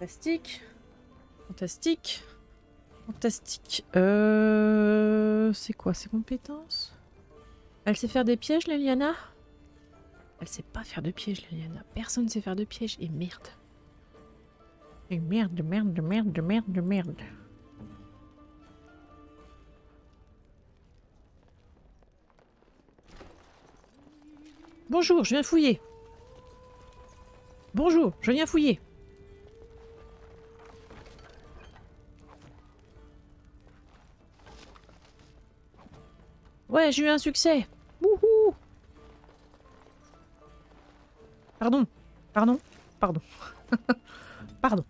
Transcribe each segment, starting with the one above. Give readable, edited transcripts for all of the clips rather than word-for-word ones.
Fantastique. Fantastique. Fantastique. C'est quoi ses compétences? Elle sait faire des pièges, Liliana? Elle sait pas faire de pièges, Liliana. Personne sait faire de pièges. Et merde. Et merde, merde, merde, merde, merde. Bonjour, je viens fouiller. Bonjour, je viens fouiller. Ouais, j'ai eu un succès. Wouhou. Pardon, pardon, pardon. Pardon.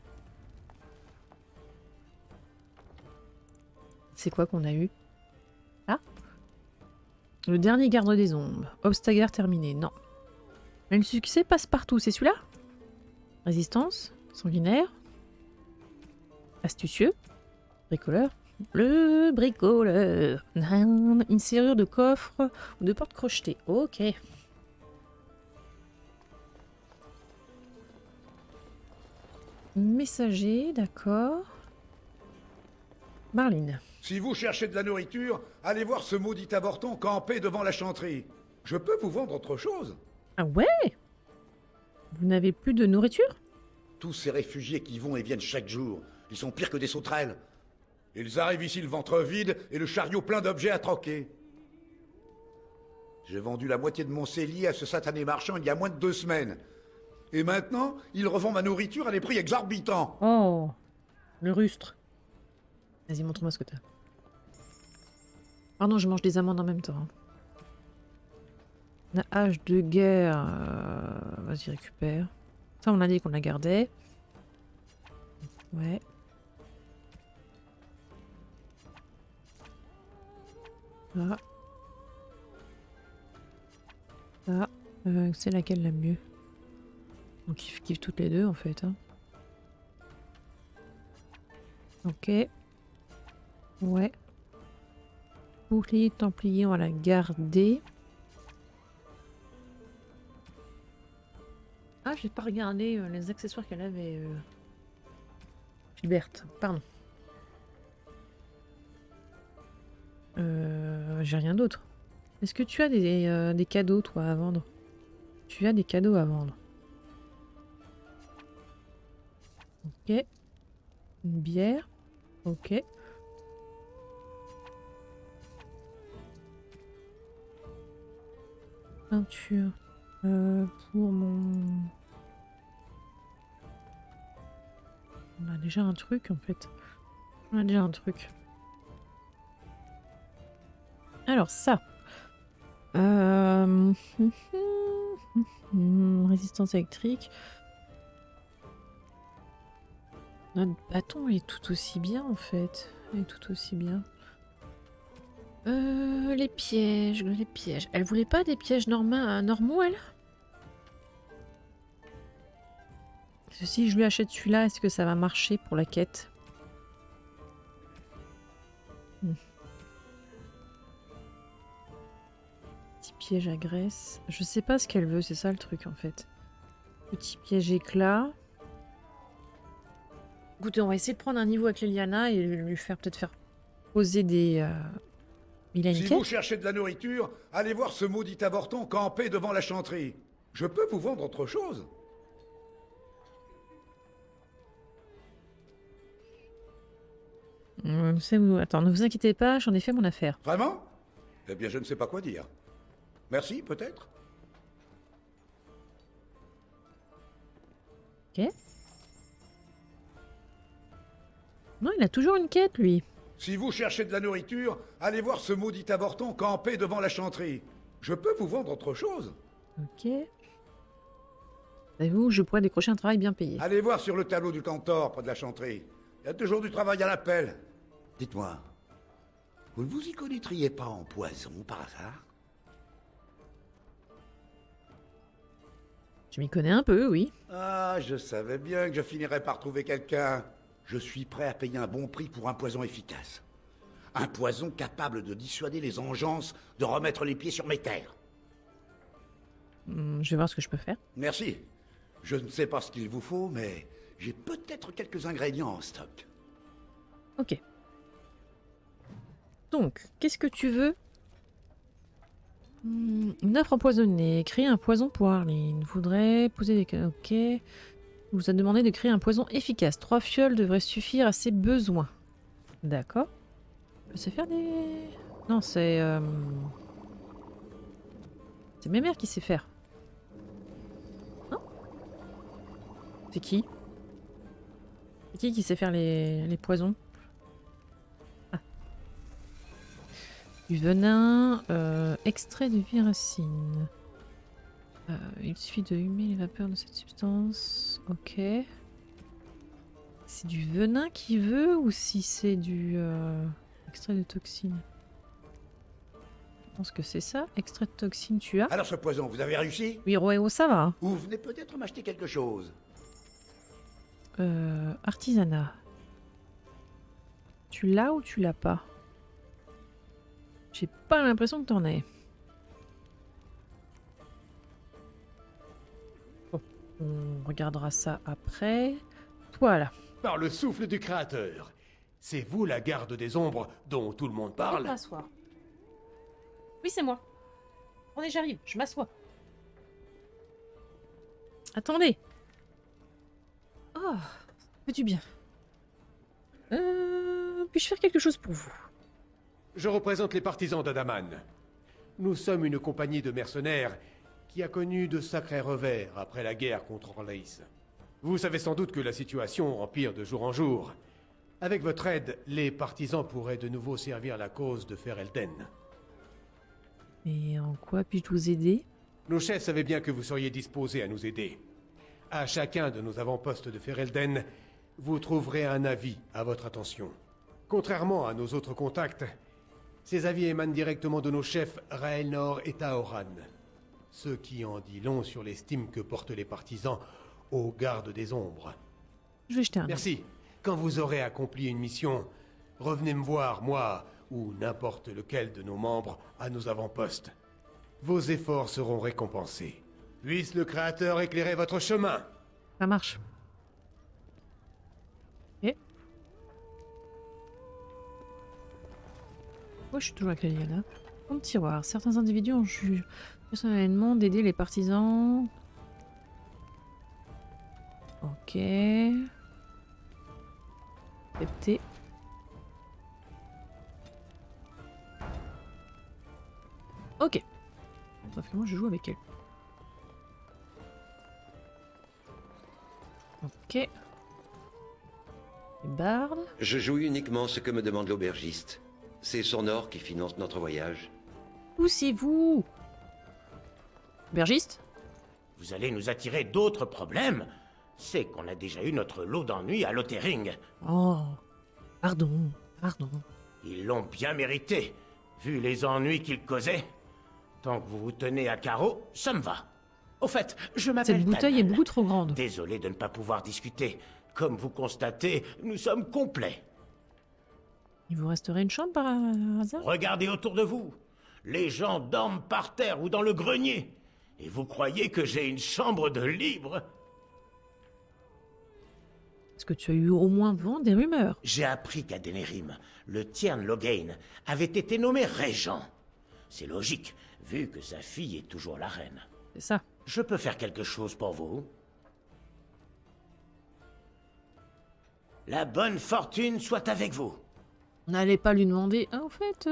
C'est quoi qu'on a eu? Ah. Le dernier garde des ombres. Obstacle terminé. Non. Mais le succès passe partout. C'est celui-là? Résistance. Sanguinaire. Astucieux. Bricoleur. Le bricoleur. Une serrure de coffre ou de porte crochetée. Ok. Messager, d'accord. Marline. Si vous cherchez de la nourriture, allez voir ce maudit avorton campé devant la chanterie. Je peux vous vendre autre chose. Ah ouais? Vous n'avez plus de nourriture? Tous ces réfugiés qui vont et viennent chaque jour, ils sont pires que des sauterelles. Ils arrivent ici le ventre vide et le chariot plein d'objets à troquer. J'ai vendu la moitié de mon cellier à ce satané marchand il y a moins de 2 semaines. Et maintenant, il revend ma nourriture à des prix exorbitants. Oh, le rustre. Vas-y, montre-moi ce que t'as. Pardon, je mange des amandes en même temps. La hache de guerre. Vas-y, récupère. Ça, on a dit qu'on la gardait. Ouais. Ça. Ça. C'est laquelle la mieux? On kiffe toutes les deux en fait. Hein. Ok. Ouais. Bouclier templier, on va la garder. Ah, j'ai pas regardé les accessoires qu'elle avait. Gilberte, pardon. J'ai rien d'autre. Est-ce que tu as des cadeaux, toi, à vendre? Tu as des cadeaux à vendre. Ok. Une bière. Ok. Peinture. Pour mon... On a déjà un truc, en fait. On a déjà un truc. Alors, ça. Résistance électrique. Notre bâton est tout aussi bien en fait. Il est tout aussi bien. Les pièges, les pièges. Elle voulait pas des pièges normaux, elle? Si je lui achète celui-là, est-ce que ça va marcher pour la quête? Petit piège à graisse. Je sais pas ce qu'elle veut, c'est ça le truc en fait. Petit piège éclat. Écoutez, on va essayer de prendre un niveau avec Liliana et lui faire peut-être faire poser des... Il a une Si quête? vous cherchez de la nourriture, allez voir ce maudit avorton campé devant la chanterie. Je peux vous vendre autre chose. C'est où? Attends, ne vous inquiétez pas, j'en ai fait mon affaire. Vraiment? Eh bien, je ne sais pas quoi dire. Merci, peut-être? Ok. Non, il a toujours une quête, lui. Si vous cherchez de la nourriture, allez voir ce maudit avorton campé devant la chanterie. Je peux vous vendre autre chose. Ok. Savez-vous, je pourrais décrocher un travail bien payé. Allez voir sur le tableau du cantor près de la chanterie. Il y a toujours du travail à l'appel. Dites-moi, vous ne vous y connaîtriez pas en poison par hasard? Je m'y connais un peu, oui. Ah, je savais bien que je finirais par trouver quelqu'un. Je suis prêt à payer un bon prix pour un poison efficace. Un poison capable de dissuader les engeances de remettre les pieds sur mes terres. Je vais voir ce que je peux faire. Merci. Je ne sais pas ce qu'il vous faut, mais J'ai peut-être quelques ingrédients en stock. Ok. Donc, qu'est-ce que tu veux? Une offre empoisonnée. Créer un poison pour Arline. Voudrait poser des... Ok. Vous a demandé de créer un poison efficace. 3 fioles devraient suffire à ses besoins. D'accord. Je sais faire des... Non, c'est... C'est ma mère qui sait faire. Non? C'est qui? C'est qui sait faire les poisons? Ah. Du venin, extrait de viracine. Il suffit de humer les vapeurs de cette substance. Ok. C'est du venin qu'il veut ou si c'est du extrait de toxine? Je pense que c'est ça. Extrait de toxine, tu as? Alors ce poison, vous avez réussi? Oui, Roéo, ça va. Ou vous venez peut-être m'acheter quelque chose? Artisanat. Tu l'as ou tu l'as pas? J'ai pas l'impression que t'en aies. Bon, on regardera ça après. Voilà. Par le souffle du Créateur. C'est vous la garde des ombres dont tout le monde parle? M'asseoir. Oui, c'est moi. Attendez, j'arrive. Je m'assois. Attendez. Oh, fais-tu bien. Puis-je faire quelque chose pour vous? Je représente les partisans d'Adaman. Nous sommes une compagnie de mercenaires qui a connu de sacrés revers après la guerre contre Orlaïs. Vous savez sans doute que la situation empire de jour en jour. Avec votre aide, les partisans pourraient de nouveau servir la cause de Ferelden. Et en quoi puis-je vous aider? Nos chefs savaient bien que vous seriez disposés à nous aider. À chacun de nos avant-postes de Ferelden, vous trouverez un avis à votre attention. Contrairement à nos autres contacts, ces avis émanent directement de nos chefs Raelnor et Taoran. Ce qui en dit long sur l'estime que portent les partisans aux gardes des ombres. Je vais jeter un œil. Merci. Quand vous aurez accompli une mission, revenez me voir, moi, ou n'importe lequel de nos membres, à nos avant-postes. Vos efforts seront récompensés. Puisse le Créateur éclairer votre chemin. Ça marche. Ok. Moi, je suis toujours avec la Liana. Mon tiroir. Certains individus ont jugé personnellement d'aider les partisans. Ok. Accepté. Ok. Sauf que moi, je joue avec elle. Ok. Barde. Je joue uniquement ce que me demande l'aubergiste. C'est son or qui finance notre voyage. Poussez-vous. Bergiste. Vous allez nous attirer d'autres problèmes? C'est qu'on a déjà eu notre lot d'ennuis à Lothering. Oh. Pardon. Pardon. Ils l'ont bien mérité, vu les ennuis qu'ils causaient. Tant que vous vous tenez à carreau, ça me va. Au fait, je m'appelle Cette bouteille est Tanan. beaucoup trop grande. Désolé de ne pas pouvoir discuter. Comme vous constatez, nous sommes complets. Il vous resterait une chambre par hasard? Regardez autour de vous. Les gens dorment par terre ou dans le grenier. Et vous croyez que j'ai une chambre de libre? Est-ce que tu as eu au moins vent des rumeurs? J'ai appris qu'à Denerim, le Tiern Logain avait été nommé régent. C'est logique, vu que sa fille est toujours la reine. C'est ça. Je peux faire quelque chose pour vous? La bonne fortune soit avec vous. On n'allait pas lui demander. Ah, au fait,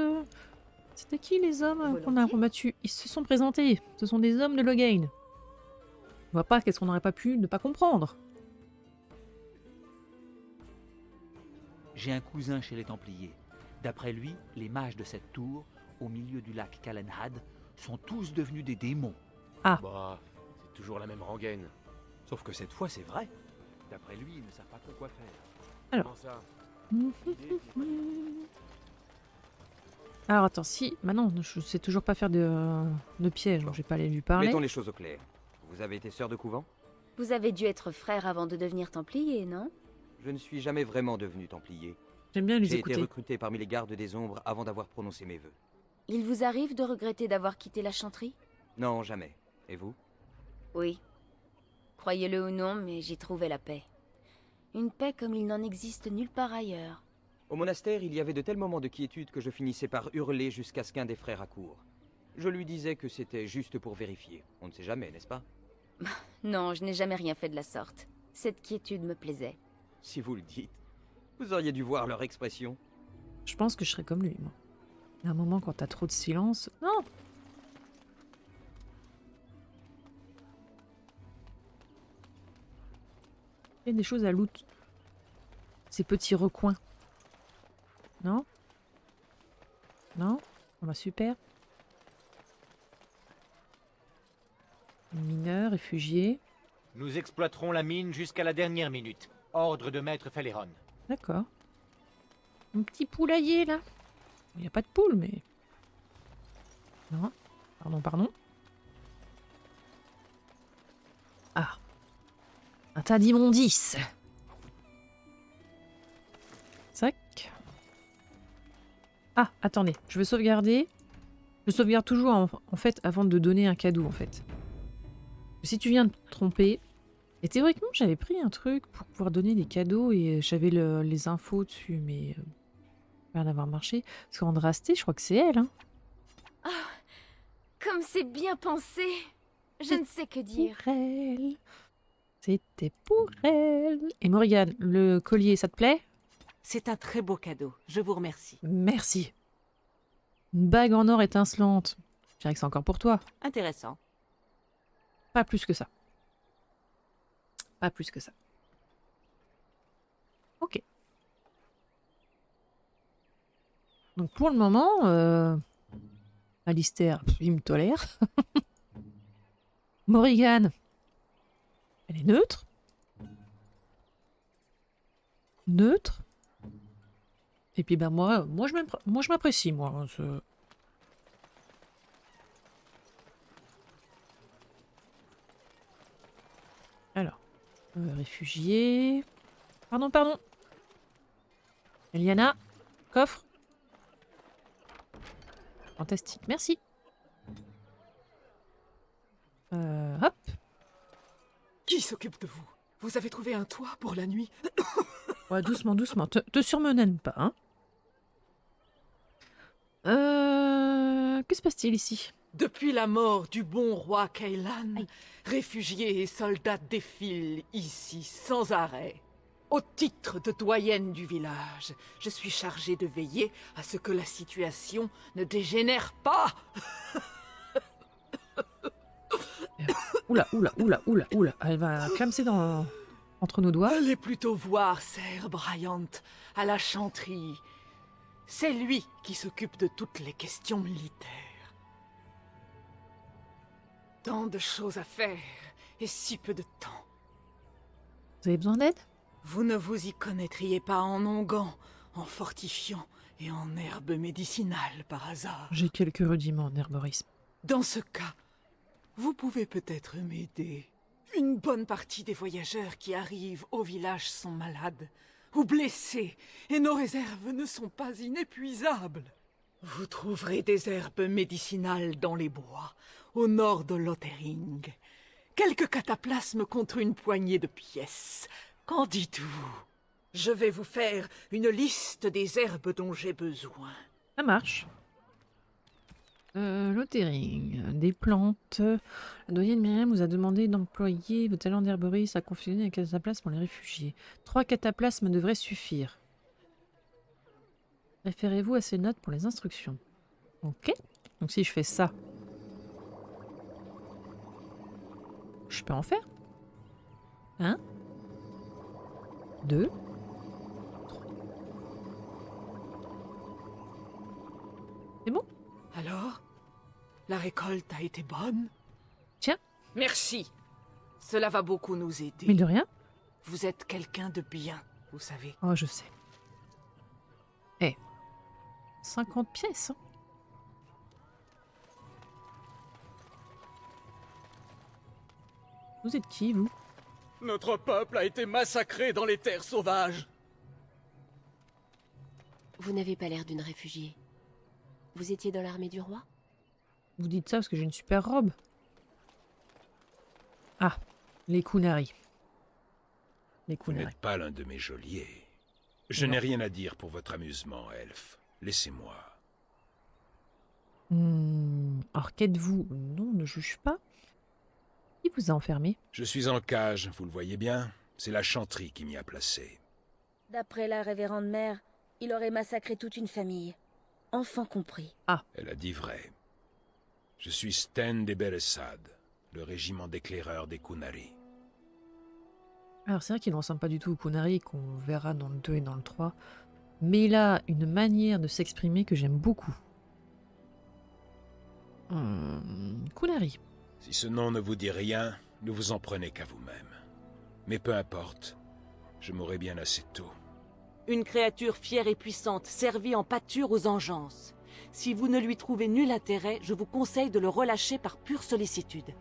c'était qui les hommes qu'on a rebattus? Ils se sont présentés. Ce sont des hommes de Logain. On voit pas qu'est-ce qu'on n'aurait pas pu ne pas comprendre. J'ai un cousin chez les Templiers. D'après lui, les mages de cette tour, au milieu du lac Kalenhad, sont tous devenus des démons. Bah, c'est toujours la même rengaine. Sauf que cette fois, c'est vrai. D'après lui, ils ne savent pas trop quoi faire. Alors. Comment ça? Alors attends, si. Maintenant, je sais toujours pas faire de piège, donc je vais pas aller lui parler. Mettons les choses au clair. Vous avez été sœur de couvent? Vous avez dû être frère avant de devenir templier, non? Je ne suis jamais vraiment devenu templier. J'aime bien les J'ai écouter. été recruté parmi les gardes des ombres avant d'avoir prononcé mes vœux. Il vous arrive de regretter d'avoir quitté la chanterie? Non, jamais. Et vous? Oui. Croyez-le ou non, mais j'y trouvais la paix. Une paix comme il n'en existe nulle part ailleurs. Au monastère, il y avait de tels moments de quiétude que je finissais par hurler jusqu'à ce qu'un des frères accourt. Je lui disais que c'était juste pour vérifier. On ne sait jamais, n'est-ce pas? Non, je n'ai jamais rien fait de la sorte. Cette quiétude me plaisait. Si vous le dites. Vous auriez dû voir leur expression. Je pense que je serais comme lui, moi. Il y a un moment, quand t'as trop de silence... Non! Il y a des choses à loot. Ces petits recoins. Non? Non? On va super. Mineur, réfugié. Nous exploiterons la mine jusqu'à la dernière minute. Ordre de maître Féléron. D'accord. Un petit poulailler, là. Il n'y a pas de poule, mais... Non. Pardon, pardon. Ah. Un tas d'immondices. Sac. Ah, attendez. Je veux sauvegarder. Je sauvegarde toujours, en fait, avant de donner un cadeau, en fait. Si tu viens de te tromper... Et théoriquement, j'avais pris un truc pour pouvoir donner des cadeaux et j'avais les infos dessus, mais... rien d'avoir marché. Parce qu'Andrasté, je crois que c'est elle, hein. Comme c'est bien pensé. Je ne sais que dire. Pour elle. C'était pour elle. Et Morrigan, le collier, ça te plaît? C'est un très beau cadeau. Je vous remercie. Merci. Une bague en or étincelante. Je dirais que c'est encore pour toi. Intéressant. Pas plus que ça. Pas plus que ça. Ok. Donc pour le moment, Alistair, il me tolère. Morrigan, elle est neutre. Neutre. Et puis ben moi je m'apprécie, moi. Hein, alors, réfugié. Pardon, pardon. Eliana, coffre. Fantastique, merci. Hop. Qui s'occupe de vous? Vous avez trouvé un toit pour la nuit? Ouais, doucement, doucement. Te surmenène pas, hein. Que se passe-t-il ici? Depuis la mort du bon roi Kailan, réfugiés et soldats défilent ici sans arrêt. Au titre de doyenne du village, je suis chargée de veiller à ce que la situation ne dégénère pas. Oula, oula, oula, oula, oula. Elle va clamser entre nos doigts. Allez plutôt voir Ser Bryant à la chanterie. C'est lui qui s'occupe de toutes les questions militaires. Tant de choses à faire et si peu de temps. Vous avez besoin d'aide? Vous ne vous y connaîtriez pas en onguent, en fortifiant et en herbes médicinales par hasard. J'ai quelques rudiments en herborisme. Dans ce cas, vous pouvez peut-être m'aider. Une bonne partie des voyageurs qui arrivent au village sont malades ou blessés, et nos réserves ne sont pas inépuisables. Vous trouverez des herbes médicinales dans les bois, au nord de Lothering. Quelques cataplasmes contre une poignée de pièces. Qu'en dites-vous? Je vais vous faire une liste des herbes dont j'ai besoin. Ça marche. Lothering, des plantes. La doyenne Myriam vous a demandé d'employer vos talents d'herboriste à confectionner un cataplasme pour les réfugiés. 3 cataplasmes devraient suffire. Référez-vous à ces notes pour les instructions. Ok. Donc si je fais ça, je peux en faire 1, 2, 3. C'est bon? Alors, la récolte a été bonne? Tiens. Merci. Cela va beaucoup nous aider. Mais de rien. Vous êtes quelqu'un de bien, vous savez. Oh, je sais. Eh. 50 pièces. Hein. Vous êtes qui, vous? Notre peuple a été massacré dans les terres sauvages. Vous n'avez pas l'air d'une réfugiée. Vous étiez dans l'armée du roi? Vous dites ça parce que j'ai une super robe. Ah, les Kunari. Les Vous Kunari. n'êtes pas l'un de mes geôliers. Je n'ai rien à dire pour votre amusement, elfe. Laissez-moi. Alors qu'êtes-vous? Non, ne juge pas. Qui vous a enfermé? Je suis en cage, vous le voyez bien. C'est la chanterie qui m'y a placé. D'après la révérende mère, il aurait massacré toute une famille. Enfants compris. Elle a dit vrai. Je suis Sten des Beresad, le régiment d'éclaireurs des Kunari. Alors c'est vrai qu'il ne ressemble pas du tout au Kunari qu'on verra dans le 2 et dans le 3. Mais il a une manière de s'exprimer que j'aime beaucoup. Kunari. Si ce nom ne vous dit rien, ne vous en prenez qu'à vous-même. Mais peu importe, je mourrai bien assez tôt. Une créature fière et puissante, servie en pâture aux engeances. Si vous ne lui trouvez nul intérêt, je vous conseille de le relâcher par pure sollicitude.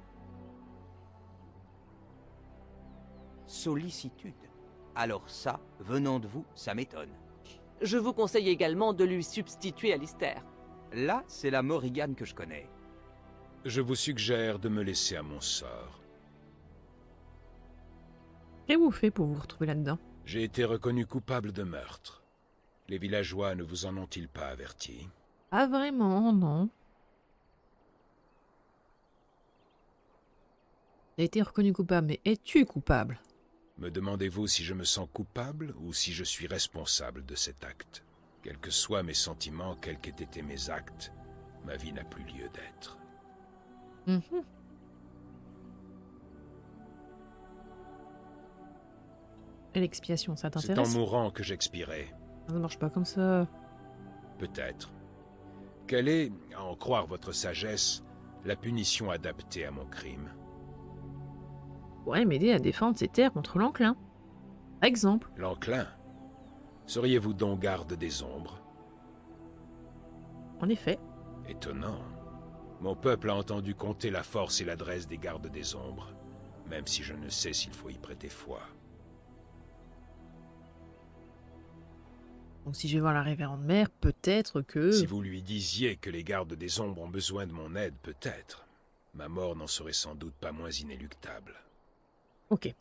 Sollicitude. Alors ça, venant de vous, ça m'étonne. Je vous conseille également de lui substituer Alistair. Là, c'est la Morrigan que je connais. Je vous suggère de me laisser à mon sort. Qu'avez-vous fait pour vous retrouver là-dedans? J'ai été reconnu coupable de meurtre. Les villageois ne vous en ont-ils pas averti? Ah vraiment, non. Tu as été reconnu coupable, mais es-tu coupable? Me demandez-vous si je me sens coupable ou si je suis responsable de cet acte? Quels que soient mes sentiments, quels qu'aient été mes actes, ma vie n'a plus lieu d'être. Et l'expiation, ça C'est t'intéresse? en mourant que j'expirai. Ça ne marche pas comme ça. Peut-être. Quelle est, à en croire votre sagesse, la punition adaptée à mon crime? Pourrait m'aider à défendre ses terres contre l'enclin. Par exemple. L'enclin? Seriez-vous donc garde des ombres? En effet. Étonnant. Mon peuple a entendu compter la force et l'adresse des gardes des ombres, même si je ne sais s'il faut y prêter foi. Donc si je vais voir la révérende mère, peut-être que... Si vous lui disiez que les gardes des ombres ont besoin de mon aide, peut-être. Ma mort n'en serait sans doute pas moins inéluctable. Ok.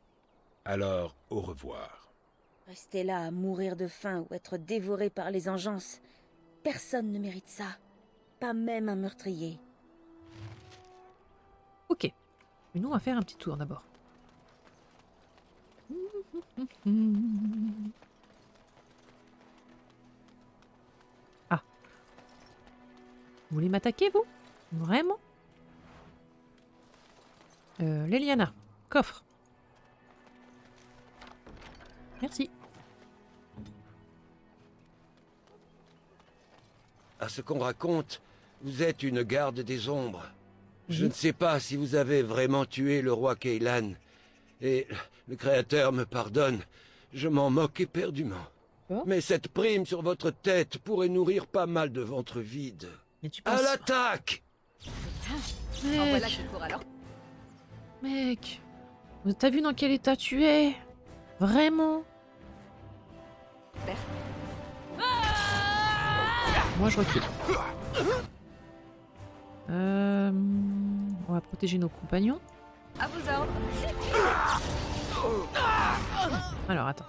Alors, au revoir. Rester là à mourir de faim ou être dévoré par les engeances. Personne ne mérite ça. Pas même un meurtrier. Ok. Mais nous, on va faire un petit tour d'abord. Ah. Vous voulez m'attaquer, vous? Vraiment? Leliana, coffre. Merci. À ce qu'on raconte, vous êtes une garde des ombres. Je ne sais pas si vous avez vraiment tué le roi Keylan. Et le Créateur me pardonne, je m'en moque éperdument. Mais cette prime sur votre tête pourrait nourrir pas mal de ventres vides. À l'attaque! Mec, t'as vu dans quel état tu es? Vraiment? Moi je recule. On va protéger nos compagnons. À vos ordres. Alors attends.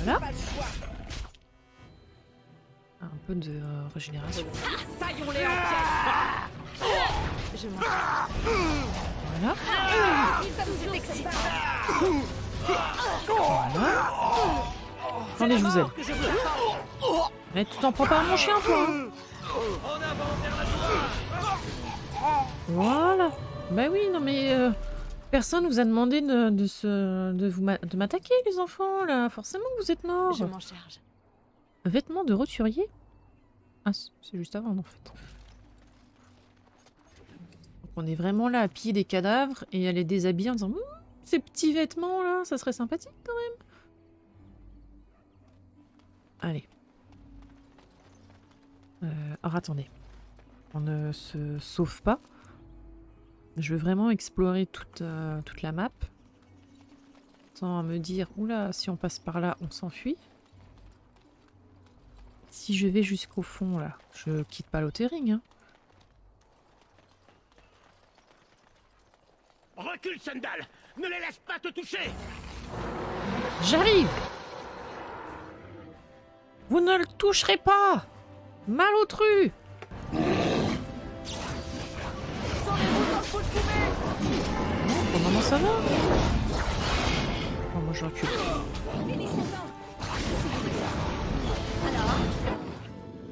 Voilà. Un peu de régénération. Taillons-les en pièces. Je m'en Voilà. C'est excitant. Voilà. Attendez, je vous aide. Mais tu t'en prends pas à mon chien, toi, hein. Voilà. Bah oui, non mais personne vous a demandé de m'attaquer, les enfants, là. Forcément que vous êtes morts. Je m'en charge. Vêtements de roturier? Ah, c'est juste avant, en fait. Donc on est vraiment là à piller des cadavres et à les déshabiller en disant ces petits vêtements là, ça serait sympathique quand même. Allez. Alors attendez. On ne se sauve pas. Je veux vraiment explorer toute la map. temps à me dire, oula, si on passe par là, on s'enfuit. Si je vais jusqu'au fond, là, je quitte pas l'Outerring, hein. Recule, Sundal! Ne les laisse pas te toucher! J'arrive! Vous ne le toucherez pas! Malotru! Pour le moment, ça va? Oh, moi, je recule.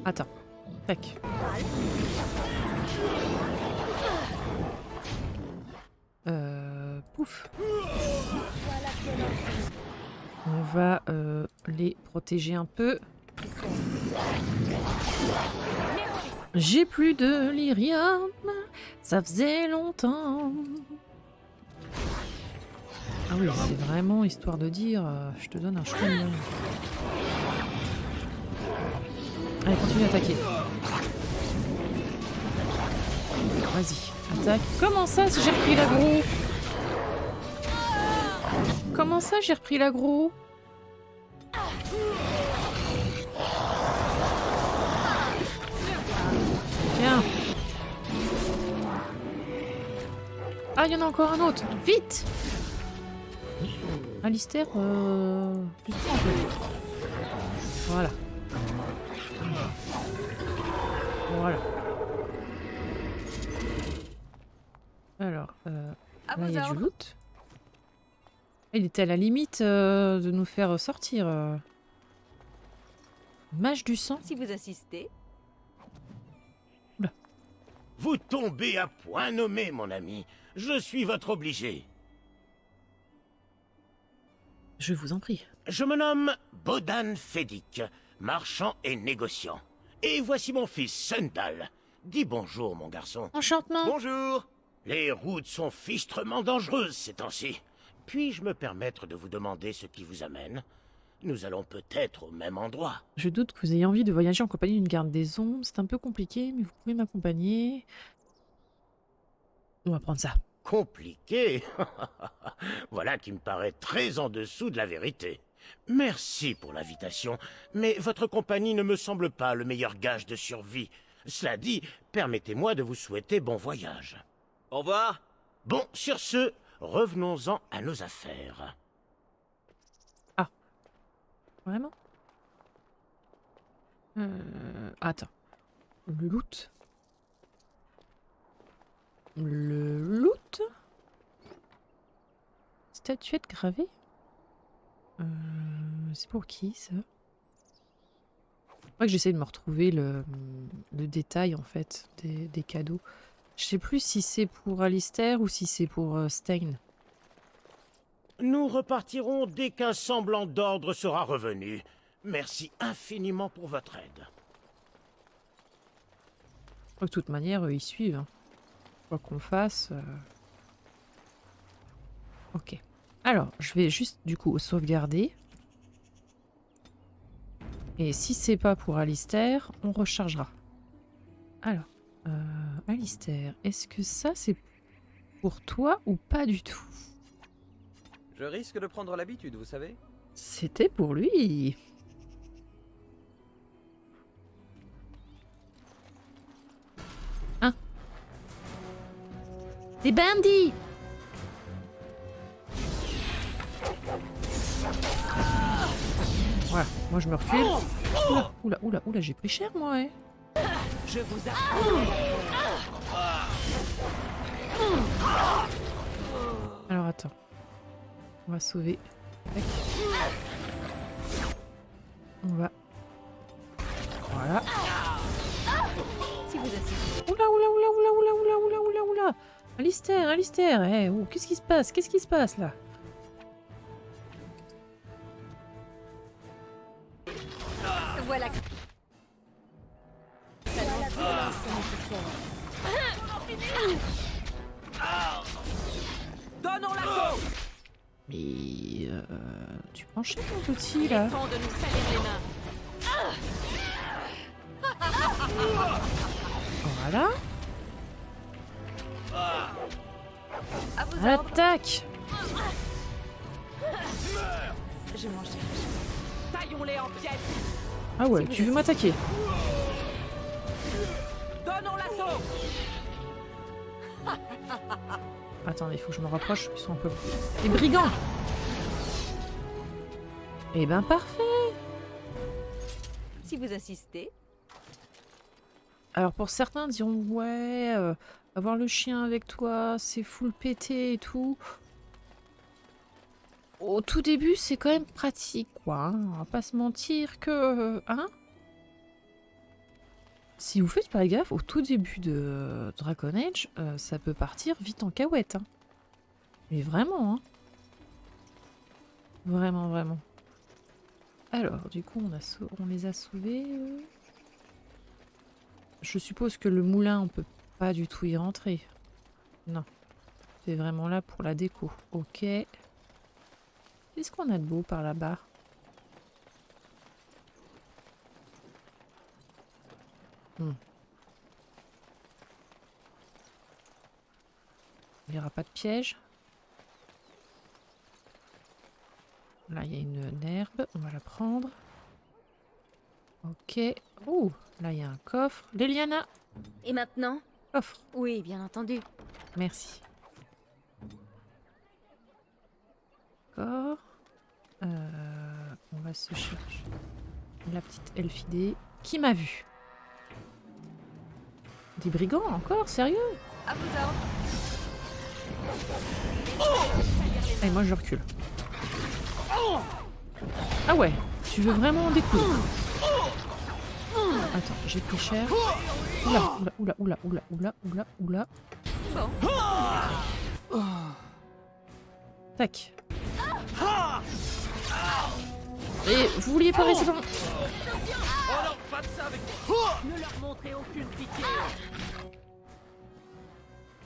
Attends. Tac. Pouf. On va les protéger un peu. J'ai plus de lyrium, ça faisait longtemps. Ah oui, c'est vraiment histoire de dire, je te donne un chouïa. Allez, continue à attaquer. Vas-y, attaque. Comment ça, j'ai repris l'aggro? Comment ça, j'ai repris l'aggro? Tiens. Ah, il y en a encore un autre. Vite! Alistair, plus de temps, en fait. Voilà. Voilà. Alors, là, il y a du loot. Il était à la limite de nous faire sortir. Mage du sang. Si vous insistez. Oula. Vous tombez à point nommé, mon ami. Je suis votre obligé. Je vous en prie. Je me nomme Bodan Fedik, marchand et négociant. Et voici mon fils, Sundal. Dis bonjour, mon garçon. Enchantement. Bonjour. Les routes sont fichtrement dangereuses ces temps-ci. Puis-je me permettre de vous demander ce qui vous amène? Nous allons peut-être au même endroit. Je doute que vous ayez envie de voyager en compagnie d'une garde des ombres. C'est un peu compliqué, mais vous pouvez m'accompagner. On va prendre ça. Compliqué? Voilà qui me paraît très en dessous de la vérité. Merci pour l'invitation, mais votre compagnie ne me semble pas le meilleur gage de survie. Cela dit, permettez-moi de vous souhaiter bon voyage. Au revoir. Bon, sur ce, revenons-en à nos affaires. Ah. Vraiment? Attends. Le loot? Le loot? Statuette gravée? C'est pour qui, ça? Faudrait que j'essaie de me retrouver le détail, en fait, des cadeaux. Je sais plus si c'est pour Alistair ou si c'est pour Stein. Nous repartirons dès qu'un semblant d'ordre sera revenu. Merci infiniment pour votre aide. De toute manière, ils suivent. Hein. Quoi qu'on fasse... Ok. Alors, je vais juste, du coup, sauvegarder. Et si c'est pas pour Alistair, on rechargera. Alors, Alistair, est-ce que ça, c'est pour toi ou pas du tout? Je risque de prendre l'habitude, vous savez. C'était pour lui. Hein? Des bandits! Voilà, moi je me recule. Oula, oula, oula, oula, j'ai pris cher moi, hein. Je vous Alors attends. On va sauver. Tac. On va. Voilà. Si vous assistez. Oula, oula, oula, oula, oula, oula, oula, oula, oula. Alistair, Alistair, hey, oh, qu'est-ce qui se passe? Qu'est-ce qui se passe là? Voilà. Donnons l'assaut. Mais tu prends cher mon petit là. Temps de nous salir les mains. Voilà. Attaque. Je m'en cherche. Taillons-les en pièces. Ah ouais, tu veux m'attaquer? Donnons l'assaut. Attendez, il faut que je me rapproche, ils sont un peu... Les brigands! Eh ben parfait! Si vous insistez. Alors pour certains diront ouais, avoir le chien avec toi, c'est full pété et tout. Au tout début, c'est quand même pratique, quoi. Hein. On va pas se mentir que... hein? Si vous faites pas gaffe, au tout début de Dragon Age, ça peut partir vite en cahuète. Hein. Mais vraiment, hein. Vraiment, vraiment. Alors, du coup, on les a sauvés. Je suppose que le moulin, on peut pas du tout y rentrer. Non. C'est vraiment là pour la déco. Ok. Qu'est-ce qu'on a de beau par là-bas? Il n'y aura pas de piège. Là, il y a une herbe. On va la prendre. Ok. Oh, là, il y a un coffre. Leliana! Et maintenant? Coffre. Oui, bien entendu. Merci. D'accord. On va se chercher la petite Elfidée. Qui m'a vu? Des brigands encore? Sérieux? À vos ordres. Et moi, je recule. Ah ouais, tu veux vraiment découdre? Attends, j'ai pris cher. Oula. Tac. Et vous vouliez pas rester dans... Ne leur montrez aucune pitié.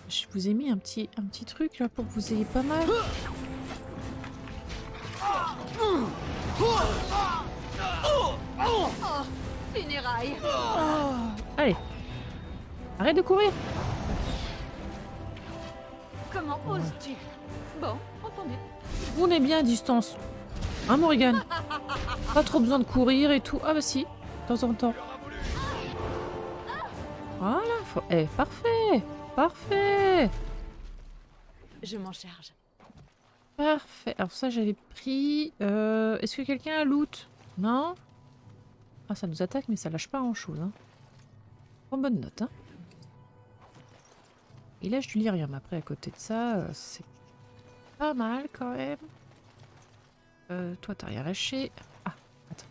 Je vous ai mis un petit truc là pour que vous ayez pas mal. Funérailles. Allez. Arrête de courir. Comment oses-tu? Bon, entendu. On est bien à distance. Hein, Morrigan? Pas trop besoin de courir et tout. Ah bah si, de temps en temps. Voilà. Parfait. Parfait. Je m'en charge. Parfait. Alors ça, j'avais pris... Est-ce que quelqu'un a loot? Non? Ah, ça nous attaque, mais ça lâche pas grand-chose. Hein. En bonne note. Hein. Et là, je lui lis rien. Mais après, à côté de ça, c'est pas mal quand même. Toi, t'as rien lâché. Ah, attends.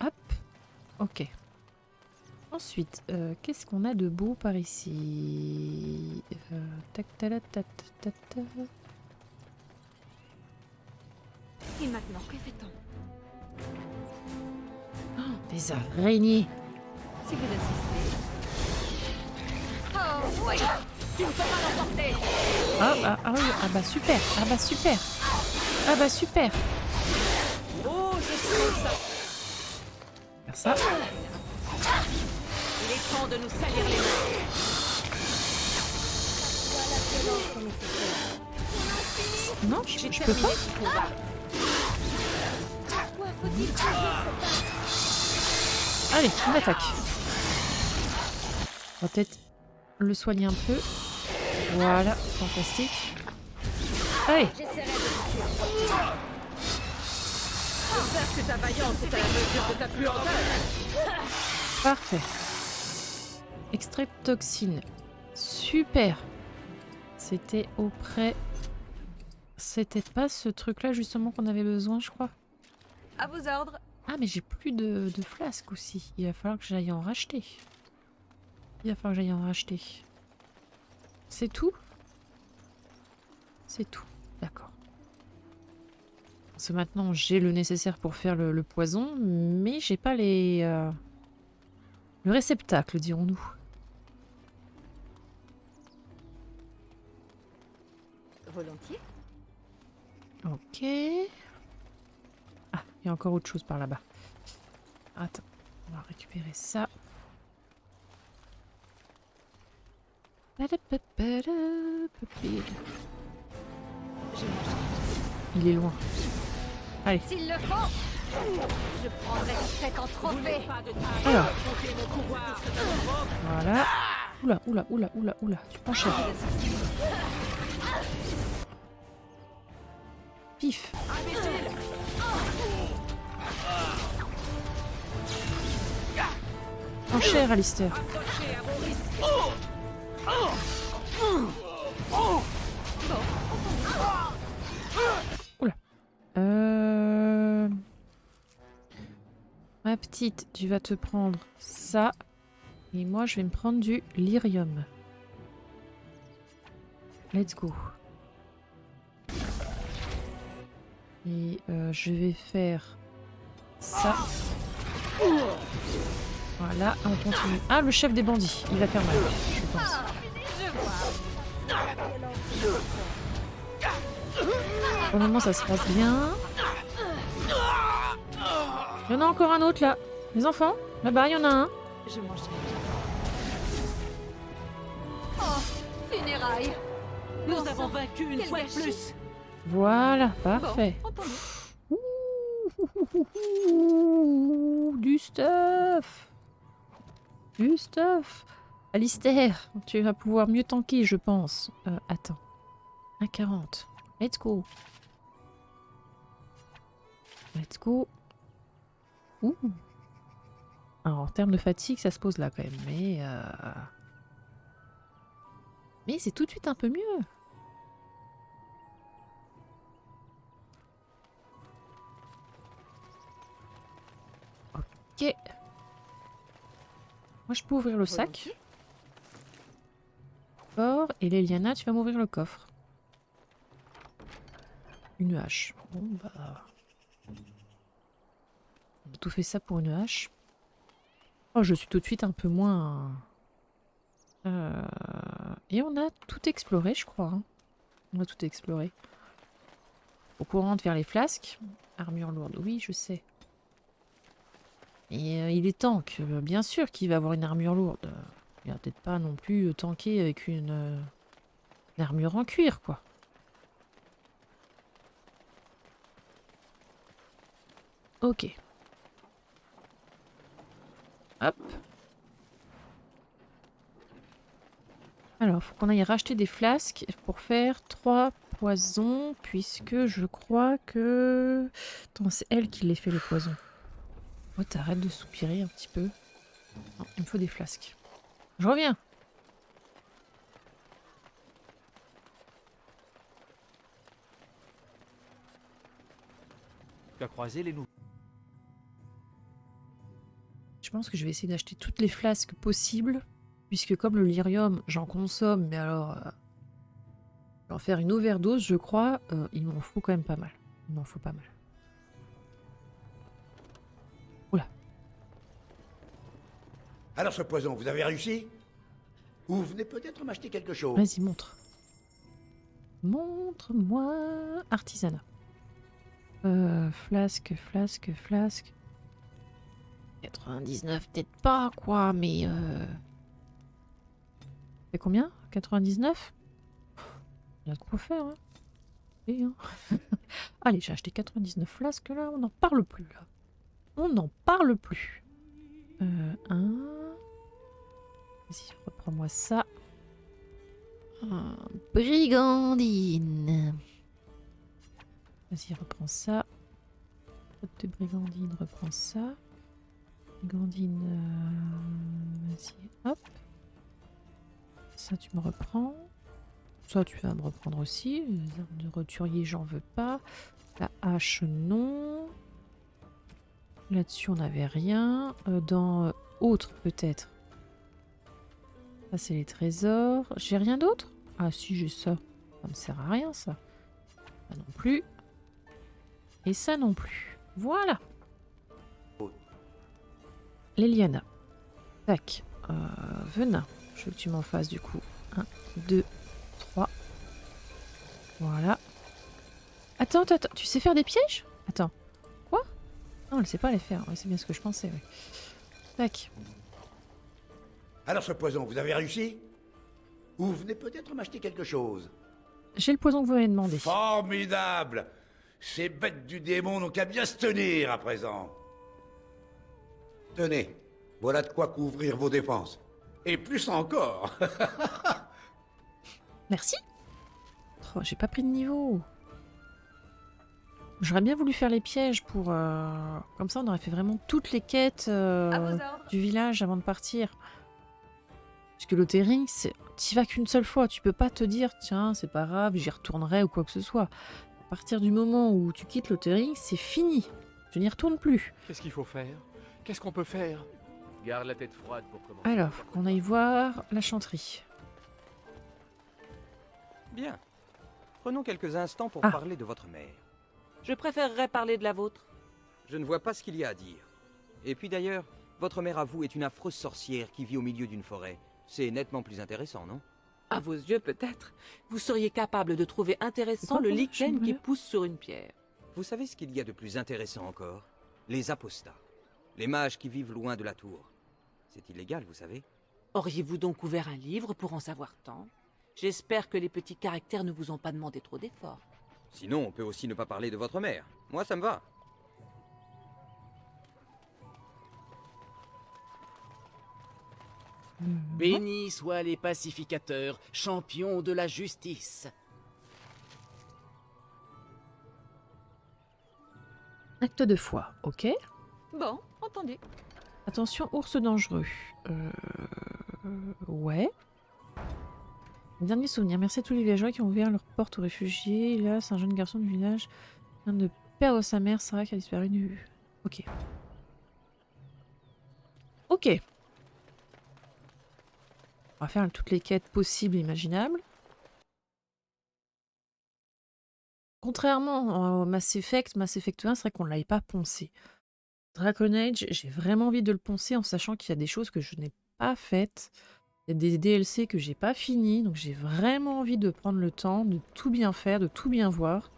Hop. Ok. Ensuite, qu'est-ce qu'on a de beau par ici? Tac, ta. Et maintenant, que fait-on? Oh, des araignées. Si vous insistez. Oh, oui. Tu ne peux pas l'emporter. Ah bah super. Oh, je sens ça. Faire ça. Il est temps de nous salir les mains. Non, je peux pas. Allez, on attaque. On va peut-être le soigner un peu. Voilà, fantastique. Allez. J'espère que ta vaillance est à la mesure de ta puanteur. Parfait. Extrait de toxine. Super. C'était auprès... C'était pas ce truc-là justement qu'on avait besoin, je crois. À vos ordres. Ah, mais j'ai plus de flasques aussi. Il va falloir que j'aille en racheter. C'est tout? C'est tout. D'accord. Parce que maintenant, j'ai le nécessaire pour faire le poison, mais j'ai pas les... le réceptacle, dirons-nous. Volontiers. Ok. Ah, il y a encore autre chose par là-bas. Attends, on va récupérer ça. Je Il est loin. Allez. S'il le faut, je prendrai ta tête en trophée. Alors. Voilà. Oula, oula, oula, oula, oula. Tu prends cher. Pif. Prends cher, Alistair. Oula. Ma petite, tu vas te prendre ça. Et moi, je vais me prendre du lyrium. Let's go. Et je vais faire ça. Voilà, on continue. Ah, le chef des bandits. Il va faire mal, je pense. Pour le moment, ça se passe bien. Il y en a encore un autre, là. Les enfants, là-bas, il y en a un. Je mange. Oh, funérailles. Nous avons vaincu une fois de plus. Voilà, parfait. Bon, Ouh, du stuff. Du stuff. Alistair, tu vas pouvoir mieux tanker, je pense. Attends. 1,40. Let's go. Let's go. Ouh. Alors, en termes de fatigue, ça se pose là quand même. Mais c'est tout de suite un peu mieux. Ok. Moi, je peux ouvrir le sac. D'accord. Et Leliana, tu vas m'ouvrir le coffre. Une hache. Bon, bah... On a tout fait ça pour une hache. Oh, je suis tout de suite un peu moins... Et on a tout exploré, je crois. Hein. On a tout exploré. Au courant de faire les flasques. Armure lourde, oui, je sais. Et il est tank. Bien sûr qu'il va avoir une armure lourde. Il va peut-être pas non plus tanker avec une armure en cuir, quoi. Ok. Hop. Alors, faut qu'on aille racheter des flasques pour faire 3 poisons, puisque je crois que... Attends, c'est elle qui les fait les poisons. Oh, t'arrêtes de soupirer un petit peu. Non, il me faut des flasques. Je reviens. Tu as croisé les nouveaux. Je pense que je vais essayer d'acheter toutes les flasques possibles, puisque comme le lyrium, j'en consomme, mais alors... en faire une overdose, je crois, il m'en faut quand même pas mal. Il m'en faut pas mal. Oula. Alors ce poison, vous avez réussi? Ou vous venez peut-être m'acheter quelque chose? Vas-y, montre. Montre-moi... Artisanat. Flasque, flasque, flasque... 99, peut-être pas, quoi, mais... C'est combien? 99? Il y a de quoi faire, hein. Et, hein. Allez, j'ai acheté 99 flasques, là, on n'en parle plus, là. On n'en parle plus. Un... Vas-y, reprends-moi ça. Brigandine. Vas-y, reprends ça. De brigandine, reprends ça. Brigandine, vas-y, hop. Ça, tu me reprends. Ça, tu vas me reprendre aussi. Les armes de roturier, j'en veux pas. La hache, non. Là-dessus, on n'avait rien. Dans autre, peut-être. Ça, c'est les trésors. J'ai rien d'autre? Ah, si, j'ai ça. Ça me sert à rien, ça. Ça non plus. Et ça non plus. Voilà. Leliana. Tac. Venin. Je veux que tu m'en fasses du coup. 1, 2, 3. Voilà. Attends, attends, tu sais faire des pièges? Attends. Quoi? Non, elle sait pas les faire. Ouais, c'est bien ce que je pensais. Ouais. Tac. Alors ce poison, vous avez réussi? Ou vous venez peut-être m'acheter quelque chose? J'ai le poison que vous m'avez demandé. Formidable! Ces bêtes du démon n'ont qu'à bien se tenir à présent. Tenez, voilà de quoi couvrir vos dépenses. Et plus encore. Merci. Oh, j'ai pas pris de niveau. J'aurais bien voulu faire les pièges pour... Comme ça, on aurait fait vraiment toutes les quêtes du village avant de partir. Puisque l'Otering, t'y vas qu'une seule fois. Tu peux pas te dire, tiens, c'est pas grave, j'y retournerai ou quoi que ce soit. À partir du moment où tu quittes l'Otering, c'est fini. Je n'y retourne plus. Qu'est-ce qu'il faut faire? Qu'est-ce qu'on peut faire? Garde la tête froide pour commencer. Alors, faut qu'on aille voir la chanterie. Bien. Prenons quelques instants pour parler de votre mère. Je préférerais parler de la vôtre. Je ne vois pas ce qu'il y a à dire. Et puis d'ailleurs, votre mère à vous est une affreuse sorcière qui vit au milieu d'une forêt. C'est nettement plus intéressant, non? À vos yeux, peut-être. Vous seriez capable de trouver intéressant le lichen qui pousse sur une pierre. Vous savez ce qu'il y a de plus intéressant encore? Les apostats. Les mages qui vivent loin de la tour. C'est illégal, vous savez. Auriez-vous donc ouvert un livre pour en savoir tant? J'espère que les petits caractères ne vous ont pas demandé trop d'efforts. Sinon, on peut aussi ne pas parler de votre mère. Moi, ça me va. Bénis soient les pacificateurs, champions de la justice. Acte de foi, ok. Bon, entendu. Attention, ours dangereux. Ouais. Dernier souvenir. Merci à tous les villageois qui ont ouvert leurs portes aux réfugiés. Là, c'est un jeune garçon du village qui vient de perdre sa mère, Sarah, qui a disparu de vue. Ok. Ok. On va faire toutes les quêtes possibles et imaginables. Contrairement au Mass Effect 1, c'est vrai qu'on ne l'avait pas poncé. Dragon Age, j'ai vraiment envie de le poncer en sachant qu'il y a des choses que je n'ai pas faites. Il y a des DLC que j'ai pas fini, donc j'ai vraiment envie de prendre le temps, de tout bien faire, de tout bien voir.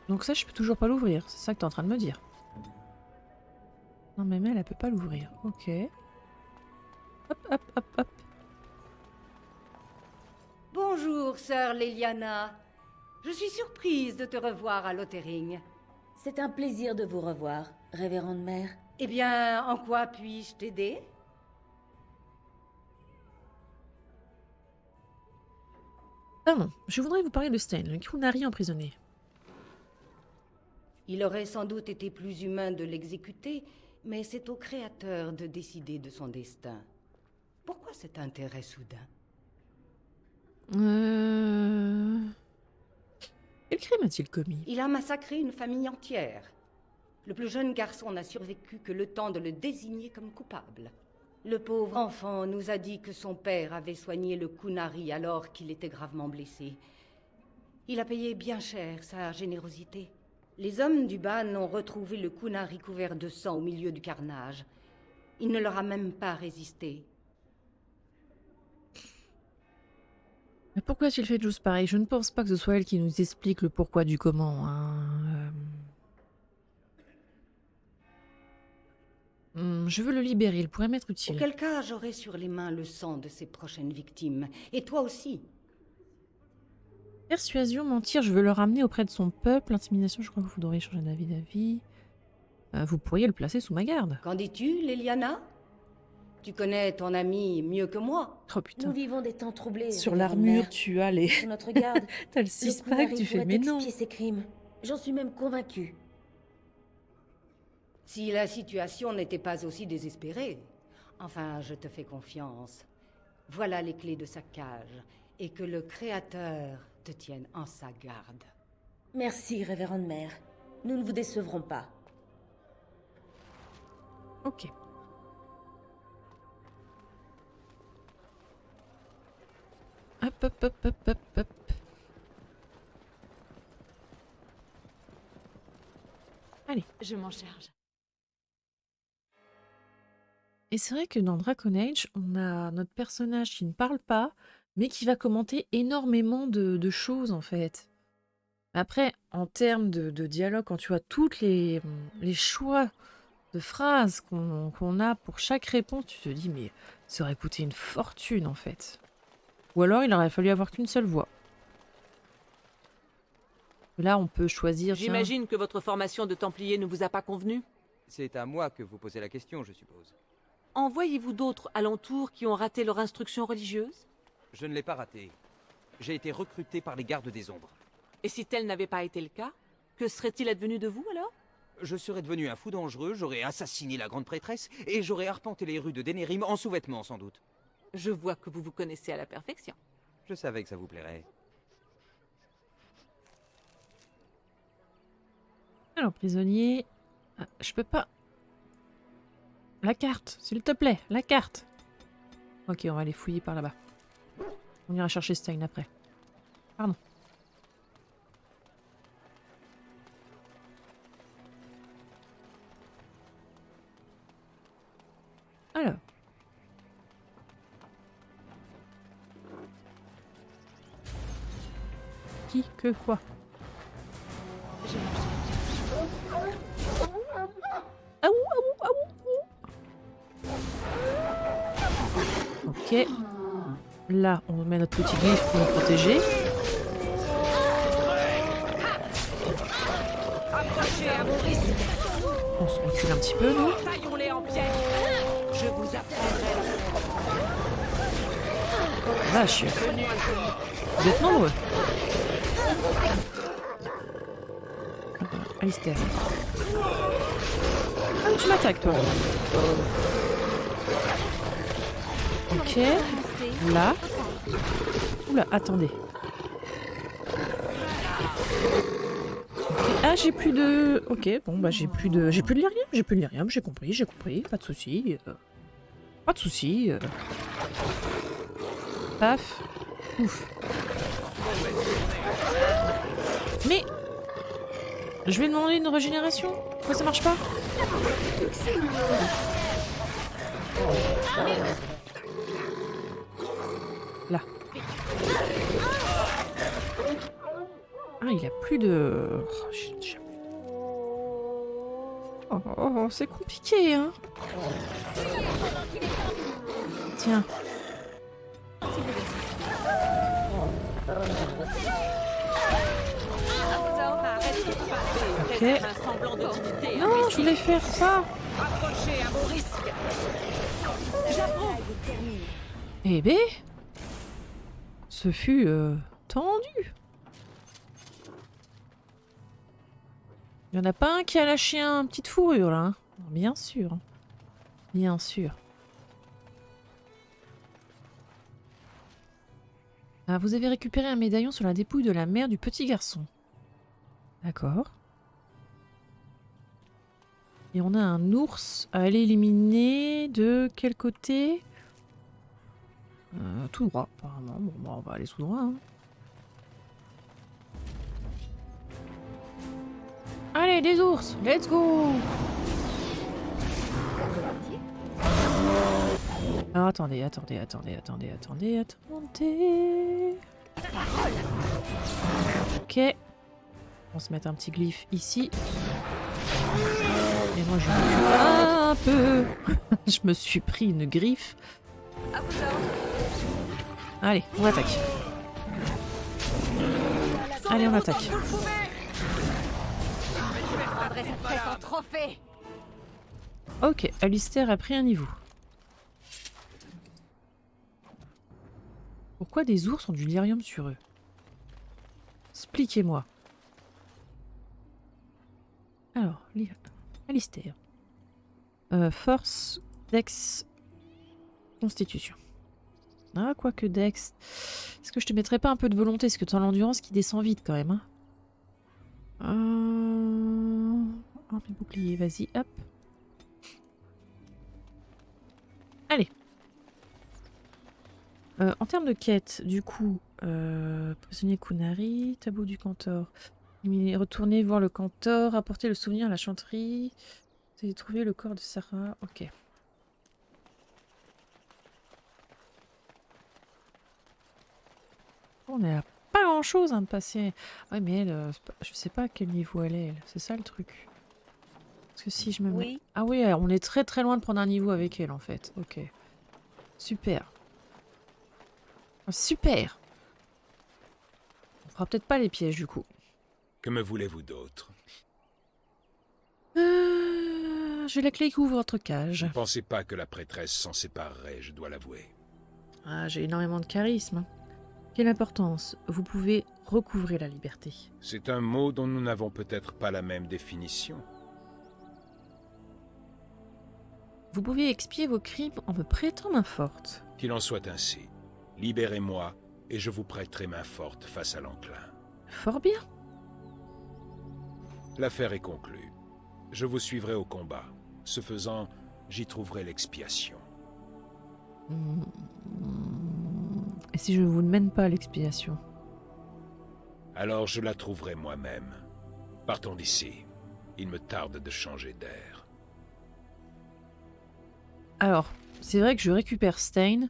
Donc ça, je peux toujours pas l'ouvrir, c'est ça que tu es en train de me dire. Non mais elle peut pas l'ouvrir, ok. Hop, hop, hop, hop. Bonjour, sœur Leliana. Je suis surprise de te revoir à Lotering. C'est un plaisir de vous revoir, révérende mère. Eh bien, en quoi puis-je t'aider? Pardon, je voudrais vous parler de Stein, le Kunari emprisonné. Il aurait sans doute été plus humain de l'exécuter, mais c'est au Créateur de décider de son destin. Pourquoi cet intérêt soudain? Quel crime a-t-il commis? Il a massacré une famille entière. Le plus jeune garçon n'a survécu que le temps de le désigner comme coupable. Le pauvre enfant nous a dit que son père avait soigné le Kunari alors qu'il était gravement blessé. Il a payé bien cher sa générosité. Les hommes du Ban ont retrouvé le Kunari couvert de sang au milieu du carnage. Il ne leur a même pas résisté. Mais pourquoi a-t-il fait de choses pareilles? Je ne pense pas que ce soit elle qui nous explique le pourquoi du comment. Je veux le libérer, il pourrait m'être utile. Auquel cas, j'aurai sur les mains le sang de ses prochaines victimes. Et toi aussi. Persuasion, mentir, je veux le ramener auprès de son peuple. Intimidation, je crois que vous devriez changer d'avis d'avis. Vous pourriez le placer sous ma garde. Qu'en dis-tu, Leliana? Tu connais ton ami mieux que moi. Oh putain. Nous vivons des temps troublés. Sur l'armure, tu as les... Sous notre garde. T'as le 6-pack, tu fais mais non. Expier ses crimes. J'en suis même convaincue. Si la situation n'était pas aussi désespérée. Enfin, je te fais confiance. Voilà les clés de sa cage. Et que le Créateur te tienne en sa garde. Merci, révérende mère. Nous ne vous décevrons pas. Ok. Hop, hop, hop, hop, hop, hop. Allez. Je m'en charge. Et c'est vrai que dans Dragon Age, on a notre personnage qui ne parle pas, mais qui va commenter énormément de choses, en fait. Après, en termes de dialogue, quand tu vois toutes les choix de phrases qu'on a pour chaque réponse, tu te dis, mais ça aurait coûté une fortune, en fait. Ou alors il aurait fallu avoir qu'une seule voie. Là, on peut choisir... tiens. J'imagine que votre formation de Templier ne vous a pas convenu. C'est à moi que vous posez la question, je suppose. En voyez-vous d'autres alentours qui ont raté leur instruction religieuse? Je ne l'ai pas raté. J'ai été recruté par les gardes des ombres. Et si tel n'avait pas été le cas, que serait-il advenu de vous alors? Je serais devenu un fou dangereux, j'aurais assassiné la grande prêtresse, et j'aurais arpenté les rues de Denerim en sous-vêtements, sans doute. Je vois que vous vous connaissez à la perfection. Je savais que ça vous plairait. Alors, prisonnier... Ah, je peux pas... La carte, s'il te plaît, la carte. Ok, on va aller fouiller par là-bas. On ira chercher Stein après. Pardon. Alors. Qui, que, quoi? Ah ouh, ah ouh, ah ouh, ouh. Ok. Là, on met notre petit glyphe pour nous protéger. Approchez à vos risques. On se recule un petit peu, nous. Taillons-les en pièces. Je vous apprendrai la Vache. Vous êtes nombreux. Alistair. Ah, tu m'attaques, toi. Ok. Là. Oula, attendez. Okay. Ah, j'ai plus de... Ok, bon, bah j'ai plus de... J'ai plus de lyrium, j'ai plus de lyrium, j'ai compris, pas de soucis. Pas de soucis. Paf. Ouf. Mais... Je vais demander une régénération. Pourquoi ça marche pas? Là. Ah, il a plus de... Oh, c'est compliqué, hein. Tiens. Ok. Non, je voulais faire ça. Approchez à vos risques. J'approuve. Eh ben, ce fut tendu. Il n'y en a pas un qui a lâché une petite fourrure là. Hein. Bien sûr. Bien sûr. Ah, vous avez récupéré un médaillon sur la dépouille de la mère du petit garçon. D'accord. Et on a un ours à aller éliminer de quel côté? Tout droit, apparemment. Bon, bah, on va aller tout droit. Hein. Allez, des ours! Let's go! Alors, attendez. Ok. On va se mettre un petit glyphe ici. Et moi, je un peu. Je me suis pris une griffe. Allez, on attaque. Allez, on attaque. Ok, Alistair a pris un niveau. Pourquoi des ours ont du lyrium sur eux? Expliquez-moi. Alors, Alistair. Force, Dex, Constitution. Ah, quoique Dex. Est-ce que je te mettrais pas un peu de volonté? Parce que tu as l'endurance qui descend vite quand même. Hein. Un petit bouclier, vas-y, hop. Allez. En termes de quête, du coup, prisonnier Kunari, tableau du Cantor. Retourner voir le Cantor, apporter le souvenir à la chanterie. Vous avez trouvé le corps de Sarah. Ok. On n'a pas grand chose de passer. Ouais, mais elle, je sais pas à quel niveau elle est. C'est ça le truc. Parce que si je me mets... Ah oui, on est très très loin de prendre un niveau avec elle en fait. Ok. Super. Super. On fera peut-être pas les pièges du coup. Que me voulez-vous d'autre? J'ai la clé qui ouvre votre cage. Ne pensez pas que la prêtresse s'en séparerait, je dois l'avouer. Ah, j'ai énormément de charisme. Quelle importance. Vous pouvez recouvrer la liberté. C'est un mot dont nous n'avons peut-être pas la même définition. Vous pouvez expier vos crimes en me prêtant main forte. Qu'il en soit ainsi. Libérez-moi et je vous prêterai main forte face à l'enclin. Fort bien. L'affaire est conclue. Je vous suivrai au combat. Ce faisant, j'y trouverai l'expiation. Et si je ne vous mène pas à l'expiation? Alors je la trouverai moi-même. Partons d'ici. Il me tarde de changer d'air. Alors, c'est vrai que je récupère Stein,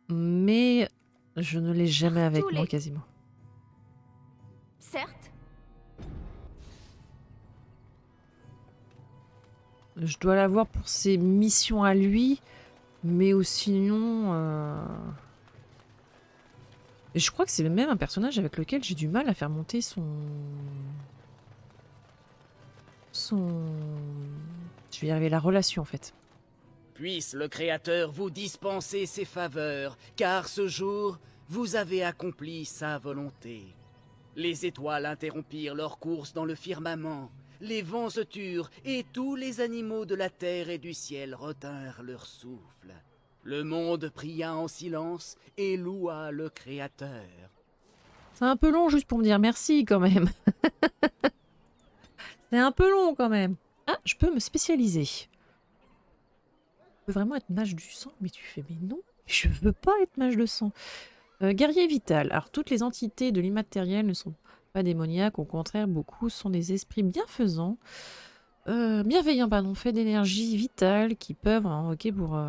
mais je ne l'ai jamais avec moi quasiment. Certes. Je dois l'avoir pour ses missions à lui, mais sinon... Et je crois que c'est même un personnage avec lequel j'ai du mal à faire monter son... Je vais y arriver, la relation en fait. Puisse le Créateur vous dispenser ses faveurs, car ce jour, vous avez accompli sa volonté. Les étoiles interrompirent leur course dans le firmament. Les vents se turent, et tous les animaux de la terre et du ciel retinrent leur souffle. Le monde pria en silence et loua le Créateur. C'est un peu long juste pour me dire merci quand même. C'est un peu long quand même. Ah, je peux me spécialiser. Je peux vraiment être mage du sang, mais tu fais mais non, je veux pas être mage de sang. Guerrier vital. Alors toutes les entités de l'immatériel ne sont pas démoniaques, au contraire, beaucoup sont des esprits bienfaisants. Bienveillants, pardon, faits d'énergie vitale qui peuvent invoquer pour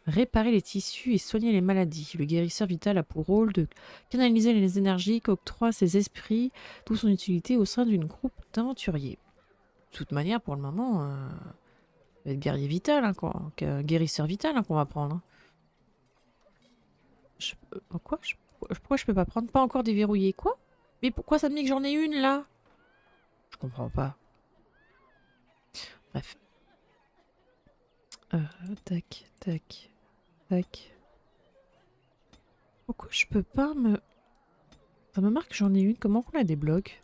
réparer les tissus et soigner les maladies. Le guérisseur vital a pour rôle de canaliser les énergies qu'octroient ses esprits, d'où son utilité au sein d'une groupe d'aventuriers. De toute manière, pour le moment, ça va être guerrier vital, hein, quoi. Guérisseur vital hein, qu'on va prendre. Hein. Pourquoi je peux pas prendre? Pas encore déverrouillé, quoi? Mais pourquoi ça me dit que j'en ai une, là? Je comprends pas. Bref. Tac, tac, tac. Pourquoi je peux pas me... Ça me marque que j'en ai une. Comment on la débloque?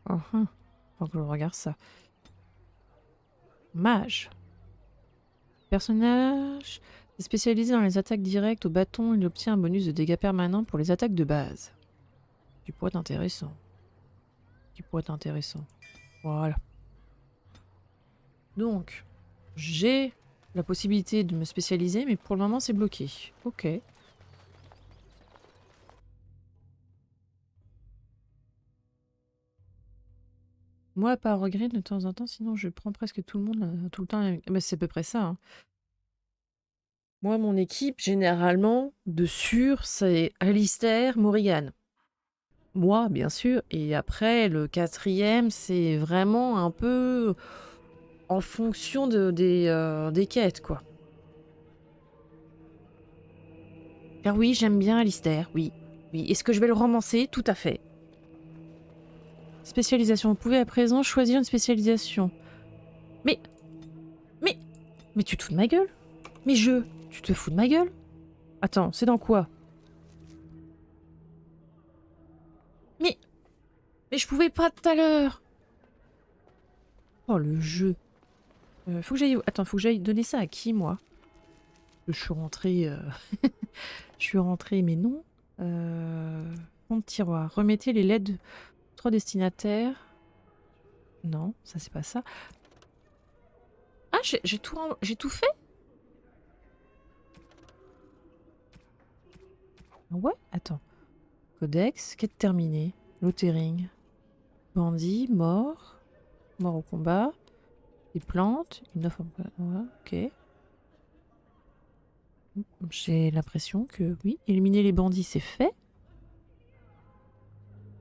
Faut que je regarde ça. Mage. Personnage spécialisé dans les attaques directes au bâton, il obtient un bonus de dégâts permanents pour les attaques de base. Qui pourrait être intéressant. Voilà. Donc, j'ai la possibilité de me spécialiser, mais pour le moment c'est bloqué. Ok. Moi, par regret de temps en temps, sinon je prends presque tout le monde tout le temps. Mais c'est à peu près ça. Hein. Moi, mon équipe, généralement, de sûr, c'est Alistair, Morrigan. Moi, bien sûr. Et après, le 4e, c'est vraiment un peu en fonction des quêtes, quoi. Car oui, j'aime bien Alistair, oui. Oui. Est-ce que je vais le romancer? Tout à fait. Spécialisation. Vous pouvez à présent choisir une spécialisation. Mais tu te fous de ma gueule? Tu te fous de ma gueule? Attends, c'est dans quoi? Mais je pouvais pas tout à l'heure. Oh, le jeu. Faut que j'aille... Attends, faut que j'aille donner ça à qui, moi? Je suis rentrée... Je suis rentrée, mais non. Fond de tiroir. Remettez les lettres de 3 destinataires. Non, ça c'est pas ça. Ah, j'ai tout fait? Ouais, attends. Codex, quête terminée. Lothering. Bandit, mort. Mort au combat. Des plantes. Une offre. Ouais, ok. J'ai l'impression que oui. Éliminer les bandits, c'est fait.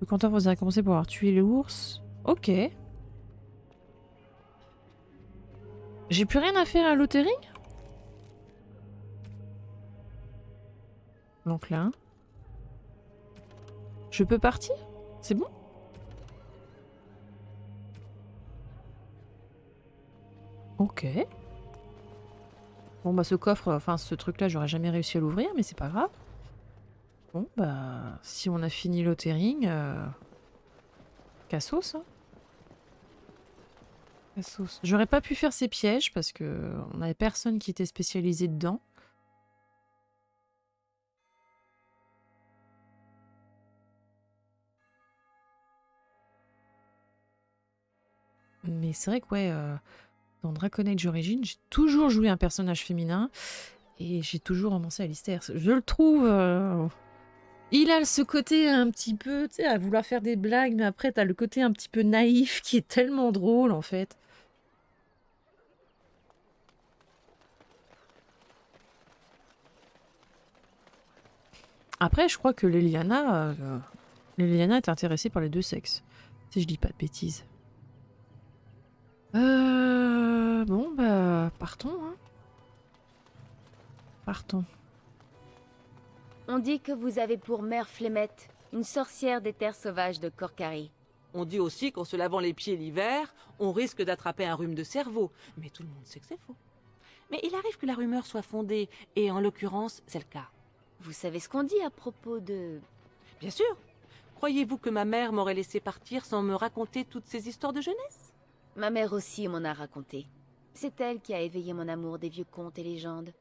Le compteur vous a récompensé pour avoir tué l'ours. Ok. J'ai plus rien à faire à Lothering? Donc là... Je peux partir? C'est bon? Ok. Bon bah ce coffre, enfin ce truc-là, j'aurais jamais réussi à l'ouvrir, mais c'est pas grave. Bon bah... Si on a fini Lothering... Cassos, hein. Cassos. J'aurais pas pu faire ces pièges parce que on avait personne qui était spécialisé dedans. Mais c'est vrai que ouais, dans Dragon Age Origins, j'ai toujours joué un personnage féminin et j'ai toujours romancé Alistair. Je le trouve... Il a ce côté un petit peu, tu sais, à vouloir faire des blagues, mais après t'as le côté un petit peu naïf qui est tellement drôle en fait. Après, je crois que Leliana est intéressée par les deux sexes, si je dis pas de bêtises. Bon, bah, partons, hein. Partons. On dit que vous avez pour mère Flémette, une sorcière des terres sauvages de Korcari. On dit aussi qu'en se lavant les pieds l'hiver, on risque d'attraper un rhume de cerveau. Mais tout le monde sait que c'est faux. Mais il arrive que la rumeur soit fondée, et en l'occurrence, c'est le cas. Vous savez ce qu'on dit à propos de... Bien sûr. Croyez-vous que ma mère m'aurait laissé partir sans me raconter toutes ces histoires de jeunesse? Ma mère aussi m'en a raconté. C'est elle qui a éveillé mon amour des vieux contes et légendes.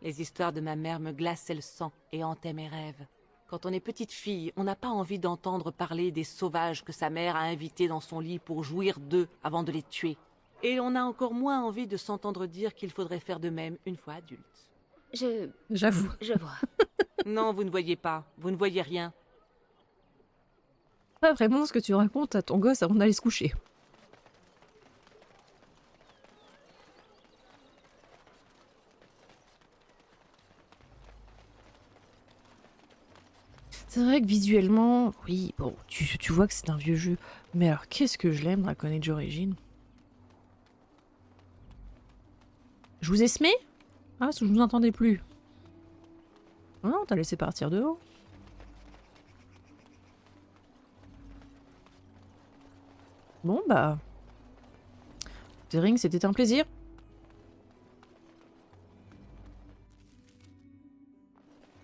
Les histoires de ma mère me glaçaient le sang et hantaient mes rêves. Quand on est petite fille, on n'a pas envie d'entendre parler des sauvages que sa mère a invités dans son lit pour jouir d'eux avant de les tuer. Et on a encore moins envie de s'entendre dire qu'il faudrait faire de même une fois adulte. J'avoue. Je vois. Non, vous ne voyez pas. Vous ne voyez rien. Pas vraiment ce que tu racontes à ton gosse avant d'aller se coucher. C'est vrai que visuellement, oui, bon, tu vois que c'est un vieux jeu. Mais alors, qu'est-ce que je l'aime, Dragon Age Origins. Je vous ai semé? Ah, parce que je vous entendais plus. Non, t'as laissé partir dehors. Bon, bah... Lothering, c'était un plaisir.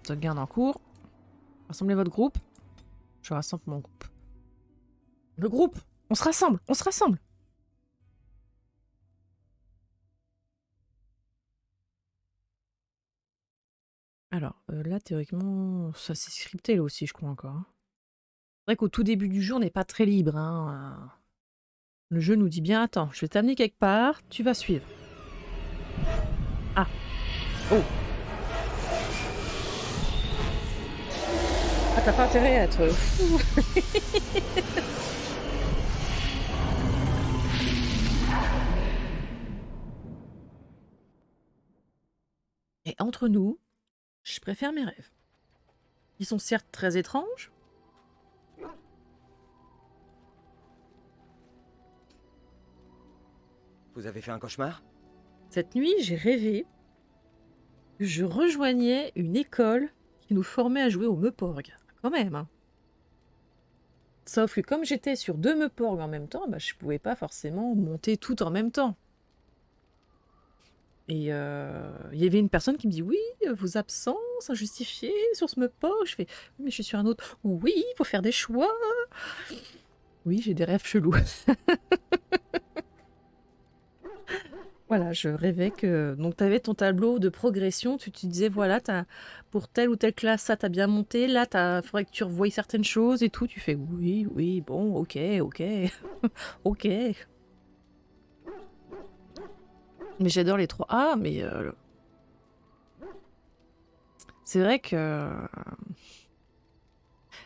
Sauvegarde en cours. Rassemblez votre groupe. Je rassemble mon groupe. Le groupe! On se rassemble! On se rassemble! Alors, là, théoriquement, ça c'est scripté là aussi, je crois encore. Hein. C'est vrai qu'au tout début du jeu, on n'est pas très libre. Hein. Le jeu nous dit bien, attends, je vais t'amener quelque part, tu vas suivre. Ah! Oh! Ah, t'as pas intérêt à être fou. Et entre nous, je préfère mes rêves. Ils sont certes très étranges. Vous avez fait un cauchemar? Cette nuit, j'ai rêvé que je rejoignais une école qui nous formait à jouer au Meuporg. Quand même, hein. Sauf que comme j'étais sur 2 Meuporg en même temps, bah, je pouvais pas forcément monter tout en même temps. Et il y avait une personne qui me dit « Oui, vos absences injustifiées sur ce Meuporg. » Je fais « Mais je suis sur un autre. » « Oui, il faut faire des choix. » Oui, j'ai des rêves chelous. Voilà, je rêvais que... Donc, tu avais ton tableau de progression. Tu te disais, voilà, pour telle ou telle classe, ça, t'as bien monté. Là, il faudrait que tu revoies certaines choses et tout. Tu fais, oui, oui, bon, ok, ok. Ok. Mais j'adore les 3. Ah, mais... C'est vrai que...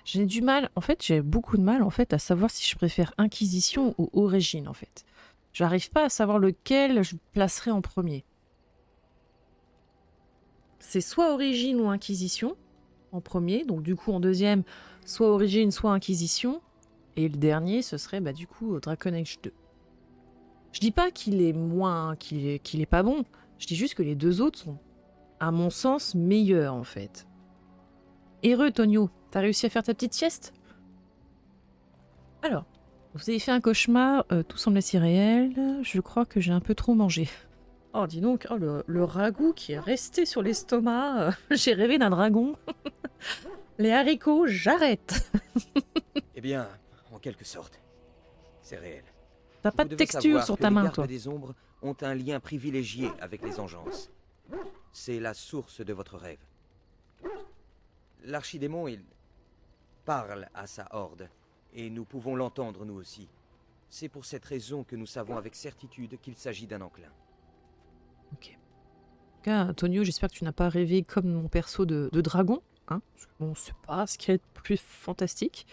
J'ai du mal... En fait, j'ai beaucoup de mal, en fait, à savoir si je préfère Inquisition ou Origine, en fait. J'arrive pas à savoir lequel je placerai en premier. C'est soit Origine ou Inquisition en premier, donc du coup en deuxième, soit Origine, soit Inquisition. Et le dernier, ce serait bah, du coup Dragon Age 2. Je dis pas qu'il est moins, qu'il est pas bon. Je dis juste que les deux autres sont, à mon sens, meilleurs en fait. Heureux, Tonio, t'as réussi à faire ta petite sieste? Alors, vous avez fait un cauchemar, tout semble si réel. Je crois que j'ai un peu trop mangé. Oh, dis donc, oh, le ragoût qui est resté sur l'estomac. J'ai rêvé d'un dragon. Les haricots, j'arrête. Eh bien, en quelque sorte, c'est réel. T'as pas Vous de devez texture savoir sur que ta les main, gardes toi. des ombres ont un lien privilégié avec les engences. C'est la source de votre rêve. L'archidémon, il parle à sa horde, et nous pouvons l'entendre nous aussi. C'est pour cette raison que nous savons avec certitude qu'il s'agit d'un enclin. Ok. En tout cas, Tonio, j'espère que tu n'as pas rêvé comme mon perso de dragon. Hein, parce que bon, c'est pas ce qui est le plus fantastique.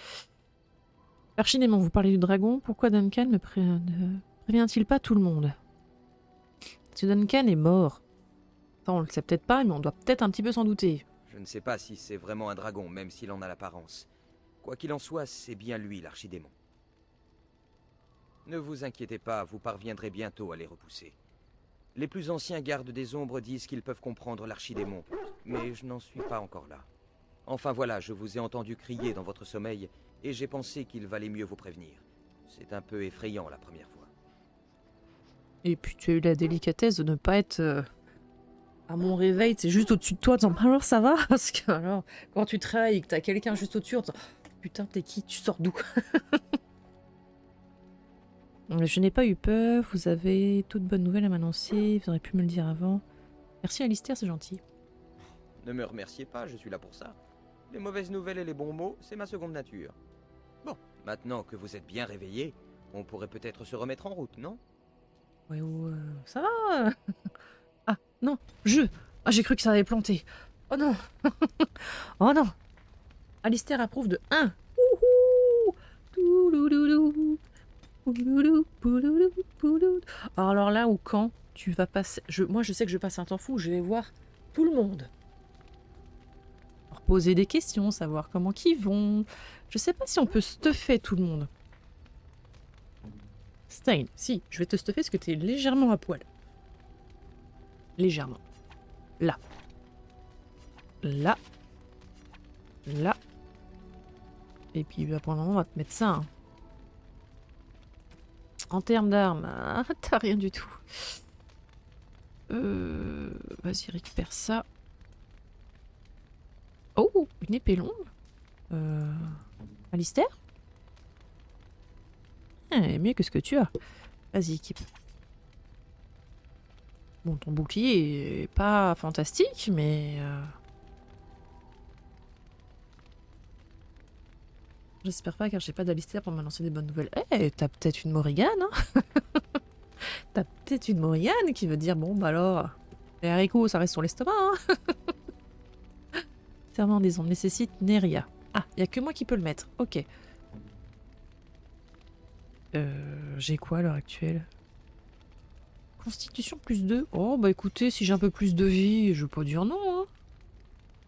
L'archidémon, vous parlez du dragon. Pourquoi Duncan ne prévient-il pas tout le monde? Parce que Duncan est mort. Enfin, on le sait peut-être pas, mais on doit peut-être un petit peu s'en douter. Je ne sais pas si c'est vraiment un dragon, même s'il en a l'apparence. Quoi qu'il en soit, c'est bien lui, l'archidémon. Ne vous inquiétez pas, vous parviendrez bientôt à les repousser. Les plus anciens gardes des ombres disent qu'ils peuvent comprendre l'archidémon, mais je n'en suis pas encore là. Enfin voilà, je vous ai entendu crier dans votre sommeil, et j'ai pensé qu'il valait mieux vous prévenir. C'est un peu effrayant la première fois. Et puis tu as eu la délicatesse de ne pas être à mon réveil, c'est juste au-dessus de toi, en disant alors ça va? Parce que alors, quand tu te réveilles et que t'as quelqu'un juste au-dessus, en disant putain, t'es qui? Tu sors d'où? Je n'ai pas eu peur, vous avez toute bonne nouvelle à m'annoncer, vous auriez pu me le dire avant. Merci Alistair, c'est gentil. Ne me remerciez pas, je suis là pour ça. Les mauvaises nouvelles et les bons mots, c'est ma seconde nature. Bon, maintenant que vous êtes bien réveillés, on pourrait peut-être se remettre en route, non? Ouais, ça va. Ah, non, Ah, j'ai cru que ça avait planté. Oh non. Oh non. Alistair approuve de 1. Alors là, ou quand tu vas passer... Moi, je sais que je passe un temps fou, je vais voir tout le monde. Alors, poser des questions, savoir comment qu'ils vont. Je sais pas si on peut stuffer tout le monde. Stein, si, je vais te stuffer parce que t'es légèrement à poil. Légèrement. Là. Là. Là. Et puis bah, pour le moment, on va te mettre ça. Hein. En termes d'armes, t'as rien du tout. Vas-y, récupère ça. Oh, une épée longue. Alistair? Mieux que ce que tu as. Vas-y, équipe. Bon, ton bouclier est pas fantastique, mais... J'espère pas, car j'ai pas d'Alistair pour m'annoncer des bonnes nouvelles. Eh, t'as peut-être une Morrigan, hein? T'as peut-être une Morrigan qui veut dire, bon, bah alors... Les haricots, ça reste sur l'estomac, hein? Serment des ombres nécessite Neria. Ah, y a que moi qui peux le mettre. Ok. J'ai quoi à l'heure actuelle? Constitution plus 2. Oh, bah écoutez, si j'ai un peu plus de vie, je veux pas dire non, hein.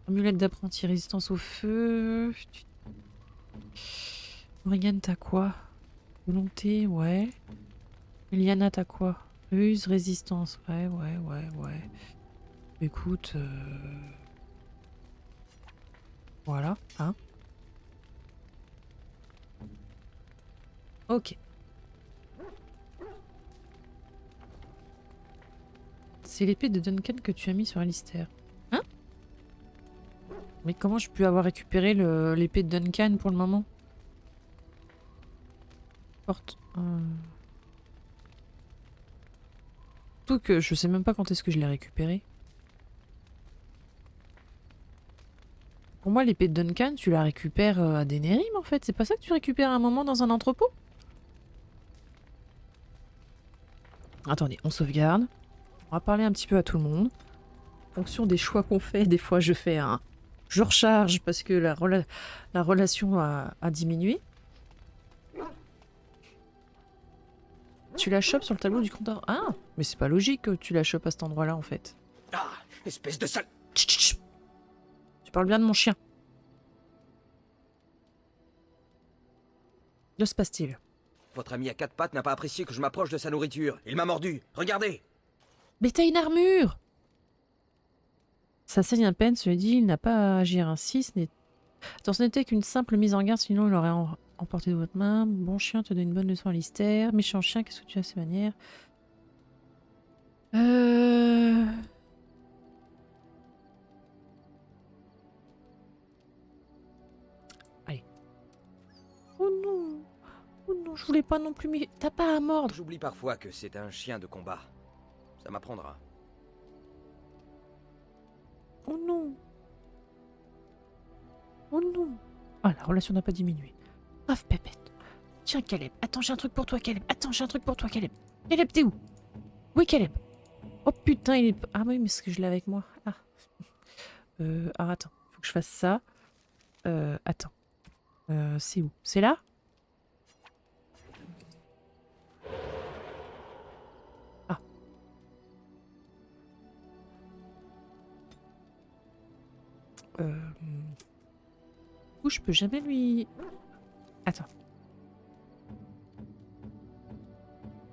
Amulette d'apprenti, résistance au feu... Morrigan, t'as quoi? Volonté, ouais. Eliana, t'as quoi? Ruse, résistance, ouais. Écoute, voilà, hein. Ok. C'est l'épée de Duncan que tu as mis sur Alistair. Hein? Mais comment je peux avoir récupéré l'épée de Duncan pour le moment? Porte. Surtout que je sais même pas quand est-ce que je l'ai récupéré. Pour moi, l'épée de Duncan, tu la récupères à Denerim en fait. C'est pas ça que tu récupères à un moment dans un entrepôt? Attendez, on sauvegarde. On va parler un petit peu à tout le monde. En fonction des choix qu'on fait, des fois je fais un... Je recharge parce que la relation a diminué. Tu la chopes sur le tableau du compteur. Ah, mais c'est pas logique que tu la chopes à cet endroit-là en fait. Ah, espèce de sale... Chut, chut, chut. Tu parles bien de mon chien. Que se passe-t-il? Votre ami à quatre pattes n'a pas apprécié que je m'approche de sa nourriture. Il m'a mordu. Regardez. Mais t'as une armure! Ça saigne à peine, cela dit, il n'a pas à agir ainsi. Ce n'était qu'une simple mise en garde, sinon il aurait emporté de votre main. Bon chien, te donne une bonne leçon à Lister. Méchant chien, qu'est-ce que tu as à ces manières? Allez. Oh non! Oh non, je voulais pas non plus, mais t'as pas à mordre! J'oublie parfois que c'est un chien de combat. Ça m'apprendra. Oh non! Oh non! Ah, la relation n'a pas diminué. Brave pépette. Tiens, Caleb. Attends, j'ai un truc pour toi, Caleb. Attends, j'ai un truc pour toi, Caleb. Caleb, t'es où? Oui, Caleb. Oh putain, il est... Ah oui, mais est-ce que je l'ai avec moi? Ah. Alors, attends. Faut que je fasse ça. Attends. C'est où? C'est là? Ah. Du coup, je peux jamais lui... Attends.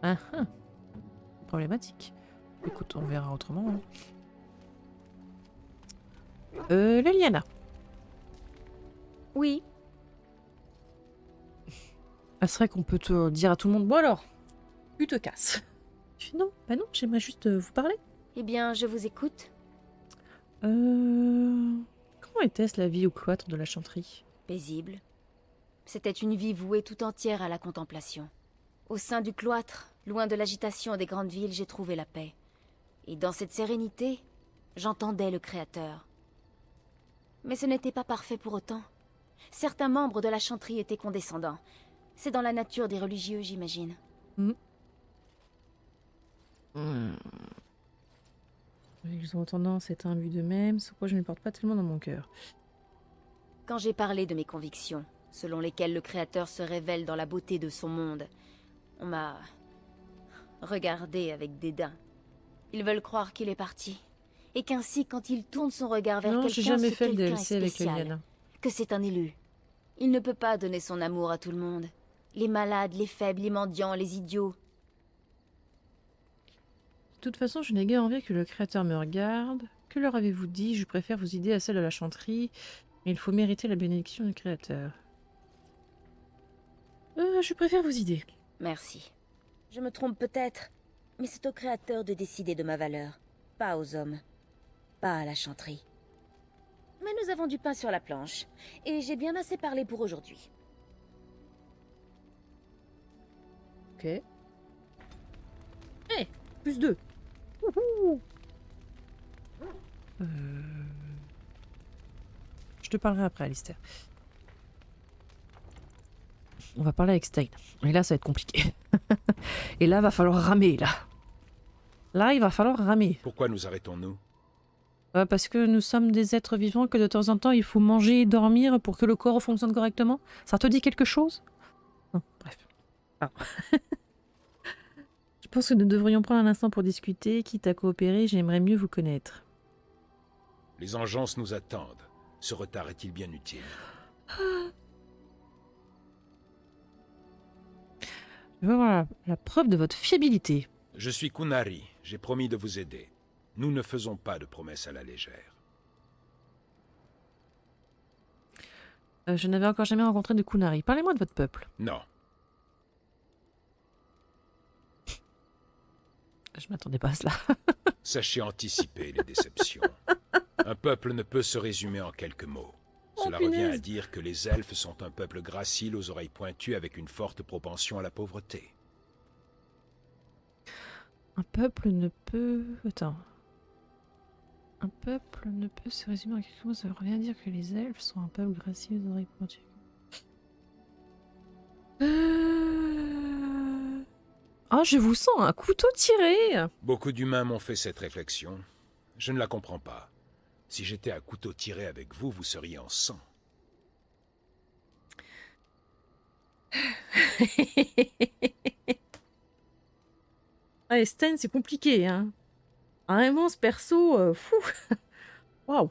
Ah ah. Problématique. Écoute, on verra autrement. Hein. Leliana. Oui. Ah, c'est vrai qu'on peut te dire à tout le monde, bon alors, tu te casses. Non, bah non, j'aimerais juste vous parler. Eh bien, je vous écoute. Comment était-ce la vie au cloître de la chanterie? Paisible. C'était une vie vouée tout entière à la contemplation. Au sein du cloître, loin de l'agitation des grandes villes, j'ai trouvé la paix. Et dans cette sérénité, j'entendais le Créateur. Mais ce n'était pas parfait pour autant. Certains membres de la chanterie étaient condescendants. C'est dans la nature des religieux, j'imagine. Ils ont tendance à être imbus d'eux-mêmes, c'est pourquoi je ne les porte pas tellement dans mon cœur. Quand j'ai parlé de mes convictions, selon lesquelles le Créateur se révèle dans la beauté de son monde, on m'a regardé avec dédain. Ils veulent croire qu'il est parti, et qu'ainsi, quand il tourne son regard vers non, j'ai quelqu'un, jamais ce fait le quelqu'un DLC est avec spécial, Eliana. que c'est un élu. Il ne peut pas donner son amour à tout le monde. Les malades, les faibles, les mendiants, les idiots. De toute façon, je n'ai guère envie que le Créateur me regarde. Que leur avez-vous dit? Je préfère vos idées à celles de la chanterie. Il faut mériter la bénédiction du Créateur. Je préfère vos idées. Merci. Je me trompe peut-être, mais c'est au Créateur de décider de ma valeur. Pas aux hommes. Pas à la chanterie. Mais nous avons du pain sur la planche. Et j'ai bien assez parlé pour aujourd'hui. Ok. Hey, plus 2. Je te parlerai après, Alistair. On va parler avec Stein. Et là, ça va être compliqué. Et là, va falloir ramer, là. Là, il va falloir ramer. Pourquoi nous arrêtons-nous? Parce que nous sommes des êtres vivants, que de temps en temps, il faut manger et dormir pour que le corps fonctionne correctement. Ça te dit quelque chose? Non, bref. Ah. Je pense que nous devrions prendre un instant pour discuter. Quitte à coopérer, j'aimerais mieux vous connaître. Les engeances nous attendent. Ce retard est-il bien utile? Je veux voir la preuve de votre fiabilité. Je suis Kunari. J'ai promis de vous aider. Nous ne faisons pas de promesses à la légère. Je n'avais encore jamais rencontré de Kunari. Parlez-moi de votre peuple. Non. Je m'attendais pas à cela. Sachez anticiper les déceptions. Un peuple ne peut se résumer en quelques mots. Cela revient à dire que les elfes sont un peuple gracile aux oreilles pointues avec une forte propension à la pauvreté. Un peuple ne peut... Attends. Un peuple ne peut se résumer en quelque chose. Ça revient à dire que les elfes sont un peuple gracile aux oreilles pointues. Ah, je vous sens un couteau tiré. Beaucoup d'humains m'ont fait cette réflexion. Je ne la comprends pas. Si j'étais à couteau tiré avec vous, vous seriez en sang. Ouais, Stein, c'est compliqué, hein. Vraiment, ce perso, fou. Waouh.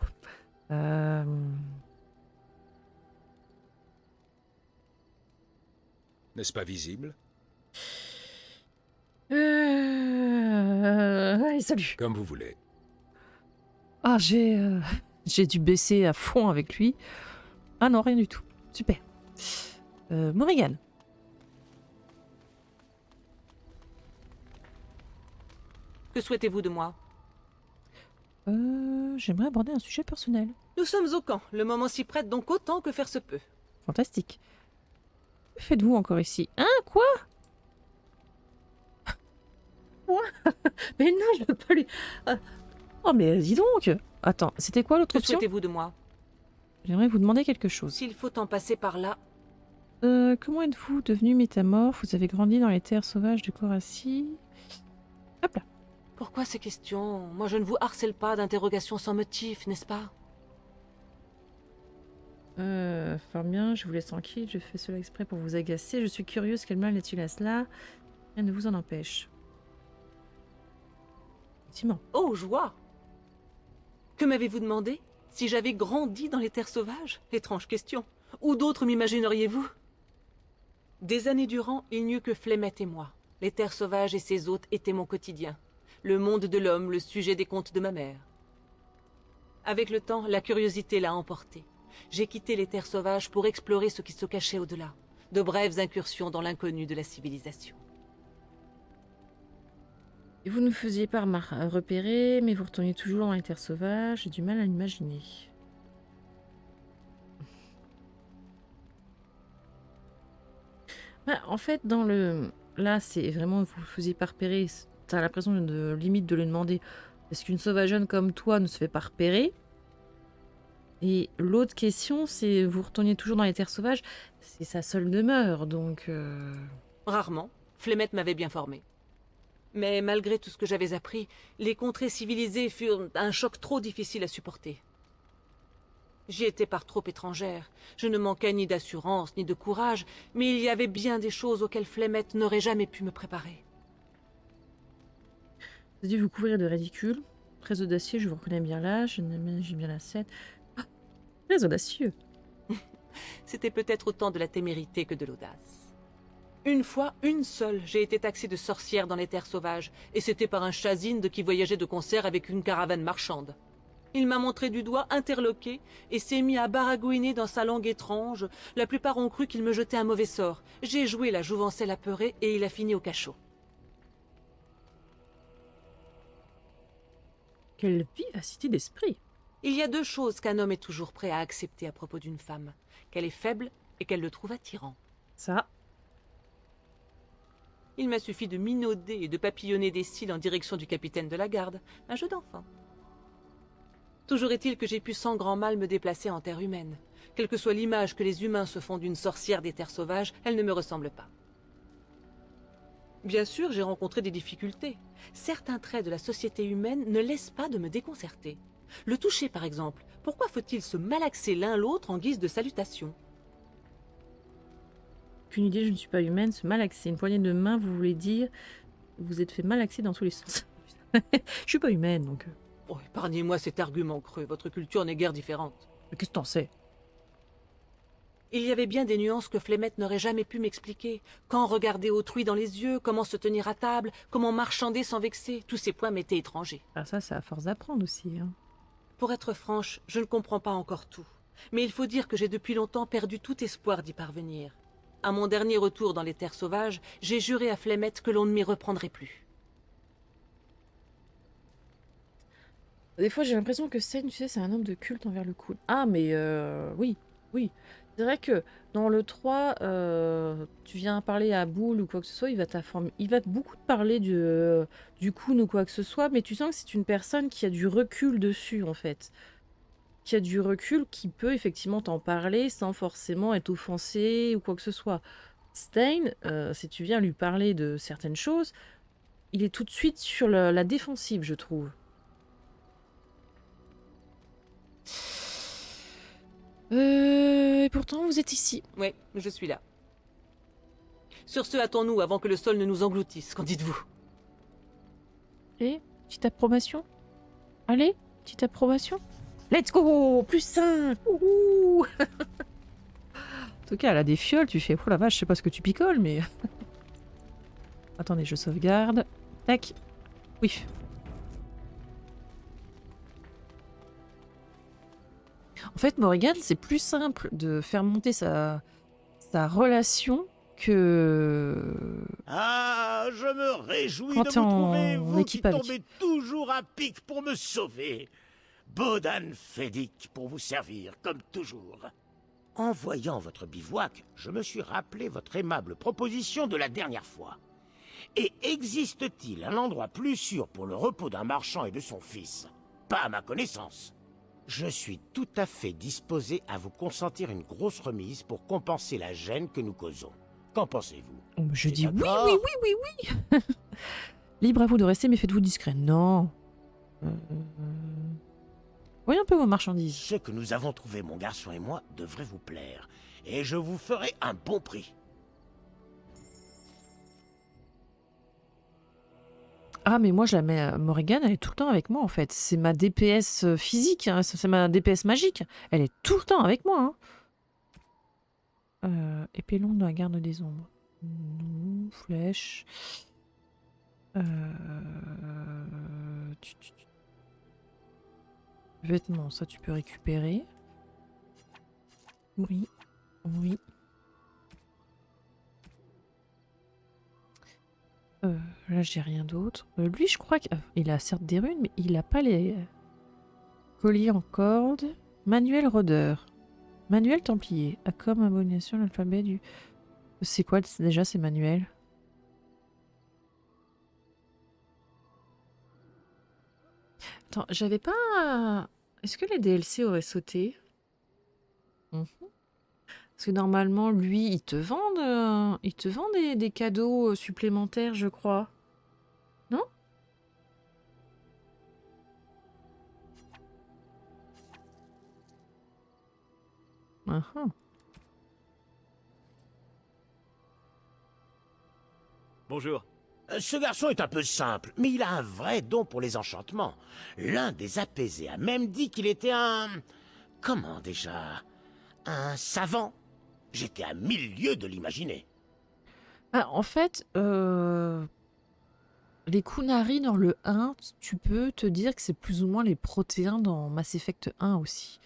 N'est-ce pas visible? Allez, salut. Comme vous voulez. Ah, j'ai dû baisser à fond avec lui. Ah non, rien du tout. Super. Morrigan. Que souhaitez-vous de moi? J'aimerais aborder un sujet personnel. Nous sommes au camp. Le moment s'y prête, donc autant que faire se peut. Fantastique. Que faites-vous encore ici? Hein? Quoi? Quoi? Mais non, je veux pas lui... Oh, mais dis donc! Attends, c'était quoi l'autre Que option? souhaitez-vous de moi? J'aimerais vous demander quelque chose. S'il faut en passer par là... Comment êtes-vous devenu métamorphe? Vous avez grandi dans les terres sauvages de Corassi? Hop là. Pourquoi ces questions? Moi, je ne vous harcèle pas d'interrogations sans motif, n'est-ce pas? Fort bien, je vous laisse tranquille, je fais cela exprès pour vous agacer. Je suis curieuse, quel mal est-il à cela? Rien ne vous en empêche. Effectivement. Oh, joie! Que m'avez-vous demandé? Si j'avais grandi dans les terres sauvages? Étrange question. Où d'autres m'imagineriez-vous? Des années durant, il n'y eut que Flemeth et moi. Les terres sauvages et ses hôtes étaient mon quotidien. Le monde de l'homme, le sujet des contes de ma mère. Avec le temps, la curiosité l'a emporté. J'ai quitté les terres sauvages pour explorer ce qui se cachait au-delà. De brèves incursions dans l'inconnu de la civilisation. Et vous ne faisiez pas repérer, mais vous retourniez toujours dans les terres sauvages. J'ai du mal à l'imaginer. Bah, en fait, dans le... Là, c'est vraiment... Vous ne faisiez pas repérer. T'as l'impression de limite de le demander. Est-ce qu'une sauvageonne comme toi ne se fait pas repérer? Et l'autre question, c'est... Vous retourniez toujours dans les terres sauvages. C'est sa seule demeure, donc... Rarement. Flemeth m'avait bien formé. Mais malgré tout ce que j'avais appris, les contrées civilisées furent un choc trop difficile à supporter. J'y étais par trop étrangère. Je ne manquais ni d'assurance, ni de courage, mais il y avait bien des choses auxquelles Flemeth n'aurait jamais pu me préparer. Vous avez dû vous couvrir de ridicule. Très audacieux, je vous reconnais bien là. J'ai bien la scène. Ah, très audacieux. C'était peut-être autant de la témérité que de l'audace. Une fois, une seule, j'ai été taxée de sorcière dans les terres sauvages, et c'était par un chazinde qui voyageait de concert avec une caravane marchande. Il m'a montré du doigt, interloqué, et s'est mis à baragouiner dans sa langue étrange. La plupart ont cru qu'il me jetait un mauvais sort. J'ai joué la jouvencelle apeurée, et il a fini au cachot. Quelle vivacité d'esprit! Il y a deux choses qu'un homme est toujours prêt à accepter à propos d'une femme. Qu'elle est faible, et qu'elle le trouve attirant. Ça... Il m'a suffi de minauder et de papillonner des cils en direction du capitaine de la garde. Un jeu d'enfant. Toujours est-il que j'ai pu sans grand mal me déplacer en terre humaine. Quelle que soit l'image que les humains se font d'une sorcière des terres sauvages, elle ne me ressemble pas. Bien sûr, j'ai rencontré des difficultés. Certains traits de la société humaine ne laissent pas de me déconcerter. Le toucher, par exemple. Pourquoi faut-il se malaxer l'un l'autre en guise de salutation? Aucune idée, je ne suis pas humaine. Se malaxer. Une poignée de main, vous voulez dire... Vous êtes fait malaxer dans tous les sens. Je suis pas humaine, donc... Oh, épargnez-moi cet argument creux. Votre culture n'est guère différente. Mais qu'est-ce que t'en sais? Il y avait bien des nuances que Flemeth n'aurait jamais pu m'expliquer. Quand regarder autrui dans les yeux, comment se tenir à table, comment marchander sans vexer, tous ces points m'étaient étrangers. Ah ça, c'est à force d'apprendre aussi. Hein. Pour être franche, je ne comprends pas encore tout. Mais il faut dire que j'ai depuis longtemps perdu tout espoir d'y parvenir. À mon dernier retour dans les terres sauvages, j'ai juré à Flemeth que l'on ne m'y reprendrait plus. Des fois, j'ai l'impression que Stein, tu sais, c'est un homme de culte envers le cool. Ah, mais oui, oui. C'est vrai que dans le 3, tu viens parler à Boule ou quoi que ce soit, il va beaucoup te parler du Kun ou quoi que ce soit, mais tu sens que c'est une personne qui a du recul dessus, en fait. Qui a du recul, qui peut effectivement t'en parler sans forcément être offensé ou quoi que ce soit. Stein, si tu viens lui parler de certaines choses, il est tout de suite sur la défensive, je trouve. Et pourtant, vous êtes ici. Oui, je suis là. Sur ce, hâtons-nous avant que le sol ne nous engloutisse. Qu'en dites-vous? Et petite approbation. Allez, petite approbation. Let's go! Plus 5! En tout cas, elle a des fioles, tu fais... Oh la vache, je sais pas ce que tu picoles, mais... Attendez, je sauvegarde. Tac. Oui. En fait, Morrigan, c'est plus simple de faire monter sa relation que... Ah, je me réjouis Quand de t'es vous en trouver, vous qui équipe avec. tombez toujours à pic pour me sauver. Bodan Fedik pour vous servir, comme toujours. En voyant votre bivouac, je me suis rappelé votre aimable proposition de la dernière fois. Et existe-t-il un endroit plus sûr pour le repos d'un marchand et de son fils? Pas à ma connaissance. Je suis tout à fait disposé à vous consentir une grosse remise pour compenser la gêne que nous causons. Qu'en pensez-vous? Je dis oui, oui, oui, oui, oui. Libre à vous de rester, mais faites-vous discret. Non. Voyez un peu vos marchandises. Ce que nous avons trouvé, mon garçon et moi, devrait vous plaire. Et je vous ferai un bon prix. Ah, mais moi, je la mets... Morrigan, elle est tout le temps avec moi, en fait. C'est ma DPS physique, hein. C'est ma DPS magique. Elle est tout le temps avec moi. Hein. Épée longue dans la garde des ombres. Non, flèche. Vêtements, ça, tu peux récupérer. Oui. Oui. Là, j'ai rien d'autre. Lui, je crois qu'il a certes des runes, mais il a pas les colliers en corde. Manuel rôdeur. Manuel templier. A comme abomination l'alphabet du... C'est quoi déjà ces manuels? Attends, j'avais pas... Est-ce que les DLC auraient sauté? Parce que normalement, lui, il te vend des cadeaux supplémentaires, je crois. Non? Bonjour. Ce garçon est un peu simple, mais il a un vrai don pour les enchantements. L'un des apaisés a même dit qu'il était un... Comment déjà? Un savant. J'étais à 1000 lieues de l'imaginer. Ah, en fait, les Kunari dans le 1, tu peux te dire que c'est plus ou moins les protéins dans Mass Effect 1 aussi.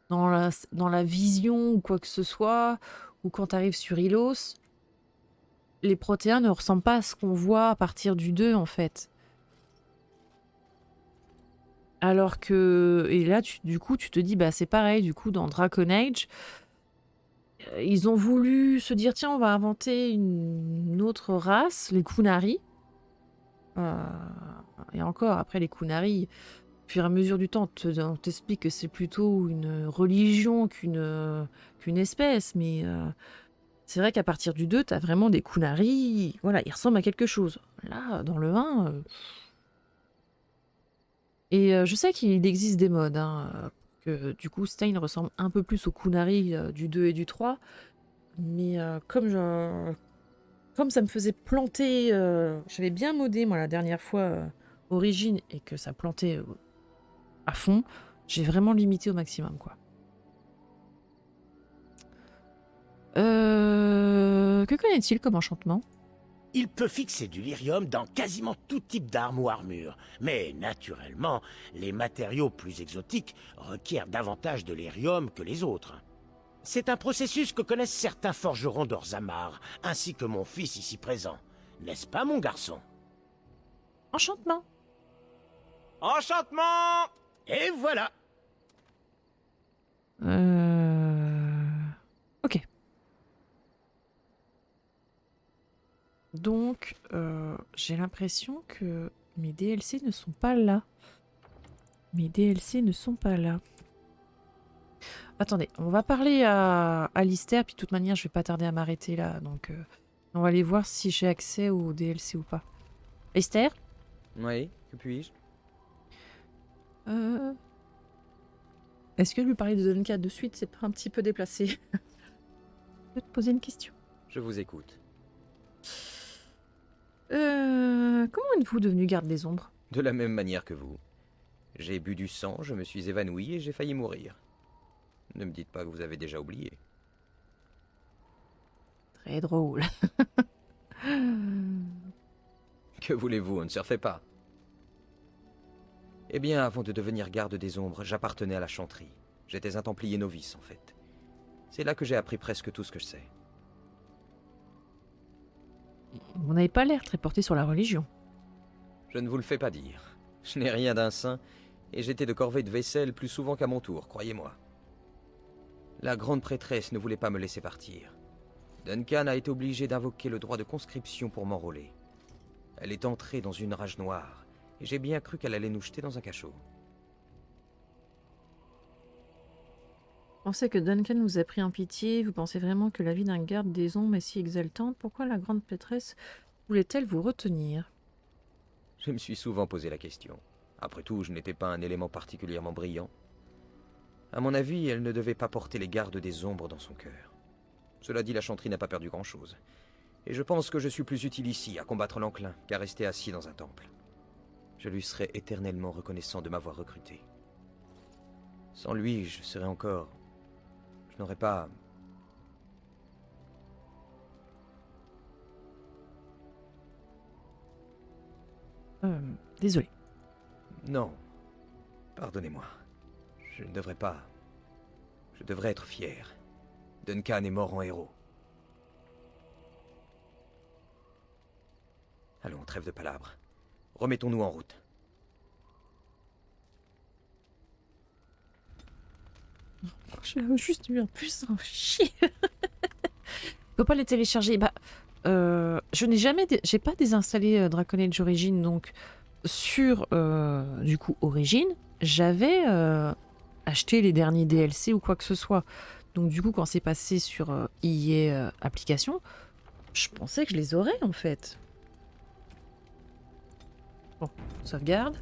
Dans la vision ou quoi que ce soit, ou quand tu arrives sur Ilos, les protéins ne ressemblent pas à ce qu'on voit à partir du 2 en fait. Alors que... Et là, du coup, tu te dis, bah c'est pareil, du coup, dans Dragon Age, ils ont voulu se dire, tiens, on va inventer une autre race, les Kunari. Et encore, après les Kunari, au fur et à mesure du temps, on t'explique que c'est plutôt une religion qu'une espèce, mais c'est vrai qu'à partir du 2, t'as vraiment des Kunari, voilà, ils ressemblent à quelque chose. Là, dans le 1... Et je sais qu'il existe des modes, hein, que du coup Stein ressemble un peu plus aux Kunari du 2 et du 3, mais comme ça me faisait planter, j'avais bien modé moi la dernière fois Origine et que ça plantait à fond, j'ai vraiment limité au maximum quoi. Que connaît-il comme enchantement? Il peut fixer du lyrium dans quasiment tout type d'arme ou armure. Mais naturellement, les matériaux plus exotiques requièrent davantage de lyrium que les autres. C'est un processus que connaissent certains forgerons d'Orzammar, ainsi que mon fils ici présent. N'est-ce pas, mon garçon? Enchantement. Enchantement! Et voilà. Ok. Donc, j'ai l'impression que mes DLC ne sont pas là. Mes DLC ne sont pas là. Attendez, on va parler à Alistair, puis de toute manière, je vais pas tarder à m'arrêter là. Donc, on va aller voir si j'ai accès au DLC ou pas. Alistair? Oui, que puis-je? Est-ce que lui parler de Duncan de suite, c'est pas un petit peu déplacé? Je vais te poser une question. Je vous écoute. Comment êtes-vous devenu garde des ombres? De la même manière que vous. J'ai bu du sang, je me suis évanoui et j'ai failli mourir. Ne me dites pas que vous avez déjà oublié. Très drôle. Que voulez-vous, on ne surfait pas. Eh bien, avant de devenir garde des ombres, j'appartenais à la chanterie. J'étais un templier novice, en fait. C'est là que j'ai appris presque tout ce que je sais. Vous n'avez pas l'air très porté sur la religion. Je ne vous le fais pas dire. Je n'ai rien d'un saint, et j'étais de corvée de vaisselle plus souvent qu'à mon tour, croyez-moi. La grande prêtresse ne voulait pas me laisser partir. Duncan a été obligé d'invoquer le droit de conscription pour m'enrôler. Elle est entrée dans une rage noire, et j'ai bien cru qu'elle allait nous jeter dans un cachot. Vous pensez que Duncan vous a pris en pitié? Vous pensez vraiment que la vie d'un garde des ombres est si exaltante? Pourquoi la grande prêtresse voulait-elle vous retenir? Je me suis souvent posé la question. Après tout, je n'étais pas un élément particulièrement brillant. À mon avis, elle ne devait pas porter les gardes des ombres dans son cœur. Cela dit, la chanterie n'a pas perdu grand-chose. Et je pense que je suis plus utile ici, à combattre l'enclin, qu'à rester assis dans un temple. Je lui serai éternellement reconnaissant de m'avoir recruté. Sans lui, je serais encore... Je n'aurais pas... Désolé. Non. Pardonnez-moi. Je ne devrais pas... Je devrais être fier. Duncan est mort en héros. Allons, trêve de palabres. Remettons-nous en route. J'ai juste eu un puce, un chier. Je peux pas les télécharger. Bah, je n'ai jamais, j'ai pas désinstallé Dragon Age Origins, donc sur du coup Origins, j'avais acheté les derniers DLC ou quoi que ce soit. Donc du coup, quand c'est passé sur EA Application, je pensais que je les aurais en fait. Bon, sauvegarde.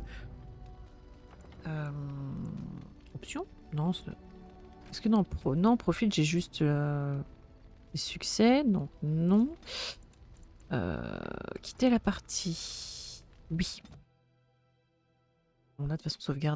Option? Non, est-ce que dans non, profil, j'ai juste les succès, donc non. Quitter la partie. Oui. On a de toute façon sauvegarde.